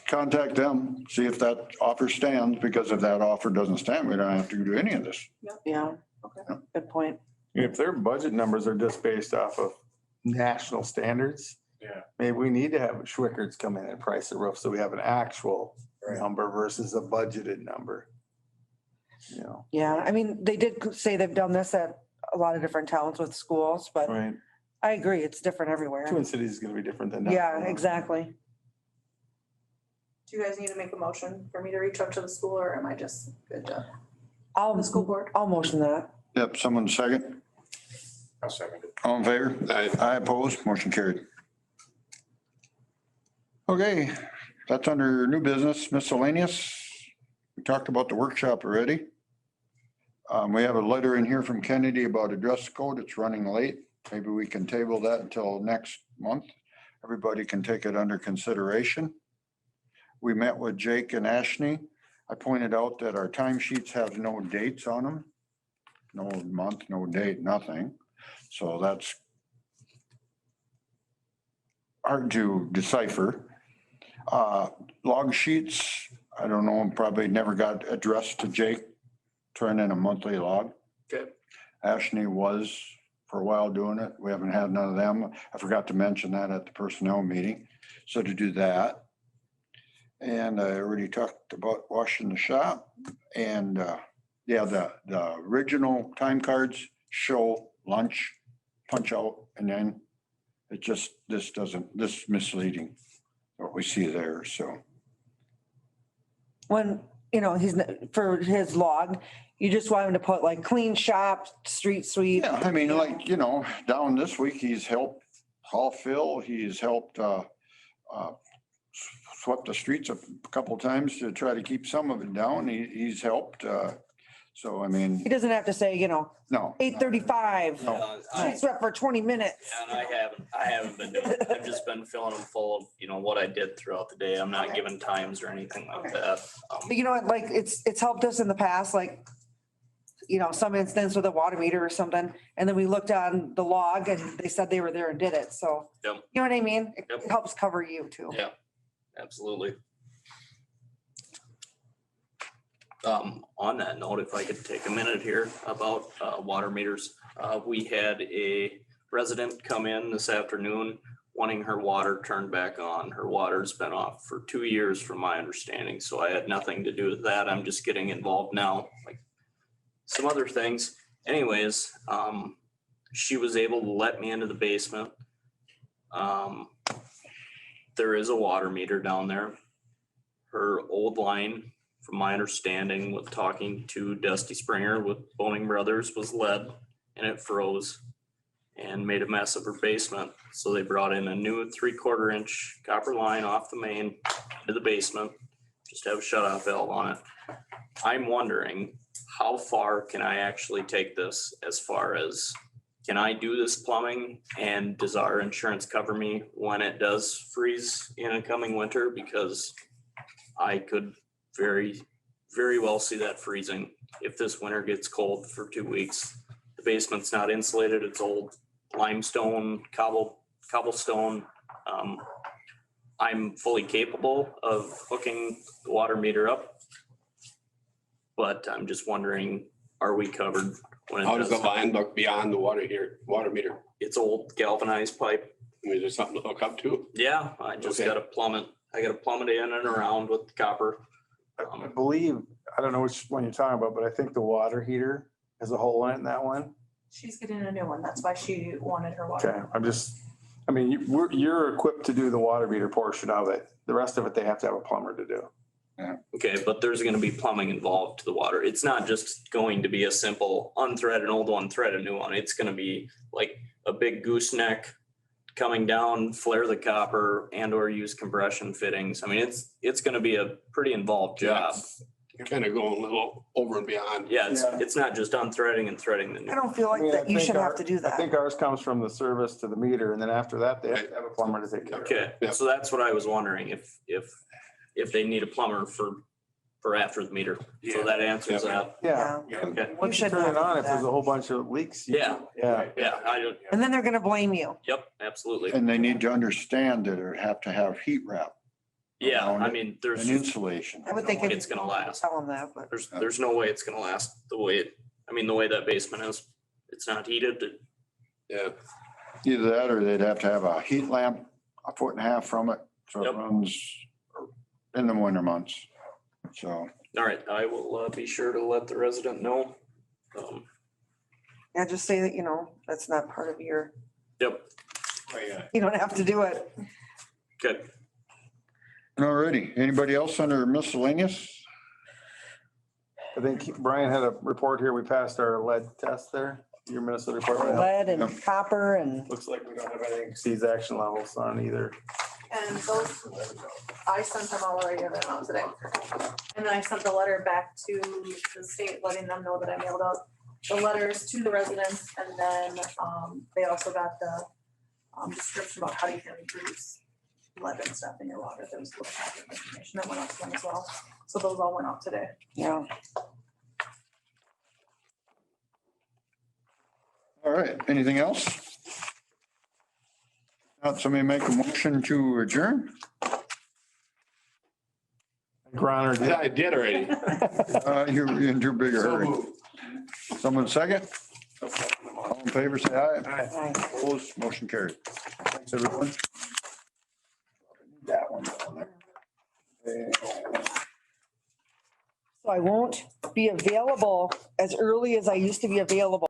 contact them, see if that offer stands, because if that offer doesn't stand, we don't have to do any of this. Yeah. Okay. Good point. If their budget numbers are just based off of national standards. Yeah. Maybe we need to have Schwickerts come in and price the roof so we have an actual Right. number versus a budgeted number. You know, Yeah. I mean, they did say they've done this at a lot of different towns with schools, but right? I agree. It's different everywhere. Twin Cities is gonna be different than. Yeah, exactly. Do you guys need to make a motion for me to reach out to the school, or am I just good to I'll, the school board? I'll motion that. Yep, someone second, I'll second it. all in favor? Aye. I oppose, motion carried. Okay, that's under new business miscellaneous. We talked about the workshop already. We have a letter in here from Kennedy about a dress code. It's running late. Maybe we can table that until next month. Everybody can take it under consideration. We met with Jake and Ashley. I pointed out that our timesheets have no dates on them. No month, no date, nothing. So that's hard to decipher. Log sheets, I don't know, probably never got addressed to Jake. Turn in a monthly log. Okay. Ashley was for a while doing it. We haven't had none of them. I forgot to mention that at the personnel meeting. So to do that. And I already talked about washing the shop and, yeah, the original time cards show lunch, punch out, and then it just, this is misleading, what we see there, so. When, you know, for his log, you just want him to put like clean shop, street sweep. Yeah, I mean, like, you know, down this week, he's helped haul fill, he's helped, swept the streets a couple times to try to keep some of it down. He's helped, so I mean, He doesn't have to say, you know, no. 8:35, No. street swept for 20 minutes. And I haven't been doing it. I've just been filling them full of, you know, what I did throughout the day. I'm not Okay. giving times or anything like Okay. that. But you know what, like, it's helped us in the past, like, you know, some instance with a water meter or something, and then we looked on the log and they said they were there and did it, so. Yep. You know what I mean? It Yep. helps cover you too. Yeah, absolutely. On that note, if I could take a minute here about water meters. We had a resident come in this afternoon wanting her water turned back on. Her water's been off for 2 years from my understanding, so I had nothing to do with that. I'm just getting involved now, like some other things. Anyways, she was able to let me into the basement. There is a water meter down there. Her old line, from my understanding, with talking to Dusty Springer with Boning Brothers, was lead and it froze and made a mess of her basement. So they brought in a new 3/4 inch copper line off the main to the basement, just have a shut off valve on it. I'm wondering, how far can I actually take this as far as, can I do this plumbing and does our insurance cover me when it does freeze in a coming winter? Because I could very, very well see that freezing if this winter gets cold for 2 weeks. The basement's not insulated. It's old limestone, cobblestone. I'm fully capable of hooking the water meter up. But I'm just wondering, are we covered when it How does the does? line look beyond the water meter? It's old galvanized pipe. I mean, is there something to hook up to? Yeah, I just Okay. gotta plumb it I gotta plumb it in and around with the copper. I believe, I don't know which one you're talking about, but I think the water heater has a hole in it in that one. She's getting a new one. That's why she wanted her water. Okay, I mean, you're equipped to do the water meter portion of it. The rest of it, they have to have a plumber to do. Okay, but there's gonna be plumbing involved to the water. It's not just going to be a simple unthread an old one, thread a new one. It's gonna be like a big gooseneck coming down, flare the copper and or use compression fittings. I mean, it's gonna be a pretty involved job. Kind of going a little over and beyond. Yeah, Yeah. it's not just unthreading and threading the I new. don't feel I like mean, I that you think should have to do I that. think ours comes from the service to the meter, and then after that, they have to have a plumber to take care of it. Okay, Yeah. so that's what I was wondering, if they need a plumber for after the meter. So that answers that. Yeah. Yeah. And Okay. once you shouldn't turn it have to on, do if there's that. a whole bunch of leaks. Yeah. Yeah. Yeah, I don't, And then they're gonna blame you. yep, absolutely. And they need to understand that it have to have heat wrap Yeah, around I it mean, there's, and insulation. I would think if- it's gonna last. Tell them that, but There's no way it's gonna last the way the way that basement is. It's not heated. Yeah. Either that or they'd have to have a heat lamp 1.5 feet from it, so Yep. it runs in the winter months. So, All right, I will be sure to let the resident know. yeah, just say that, that's not part of your, Yep, you don't have to do it. good. alrighty, anybody else under miscellaneous? I think Brian had a report here. We passed our lead test there. Your Minnesota report. Lead and copper and Looks like we don't have anything exceeds action levels on either. And those, I sent them all already, I out today. And then I sent the letter back to the state, letting them know that I mailed out the letters to the residents. And then they also got the description about how you can reduce lead and stuff in your water. There was a little packet of information that went out to them as well. So those all went out today. yeah. All right, anything else? Not somebody make a motion to adjourn? Groner did. I did already. You're in too big a hurry. Someone second? All in favor, say aye. Aye. Opposed, motion carried. Thanks, everyone. That one down there. So I won't be available as early as I used to be available.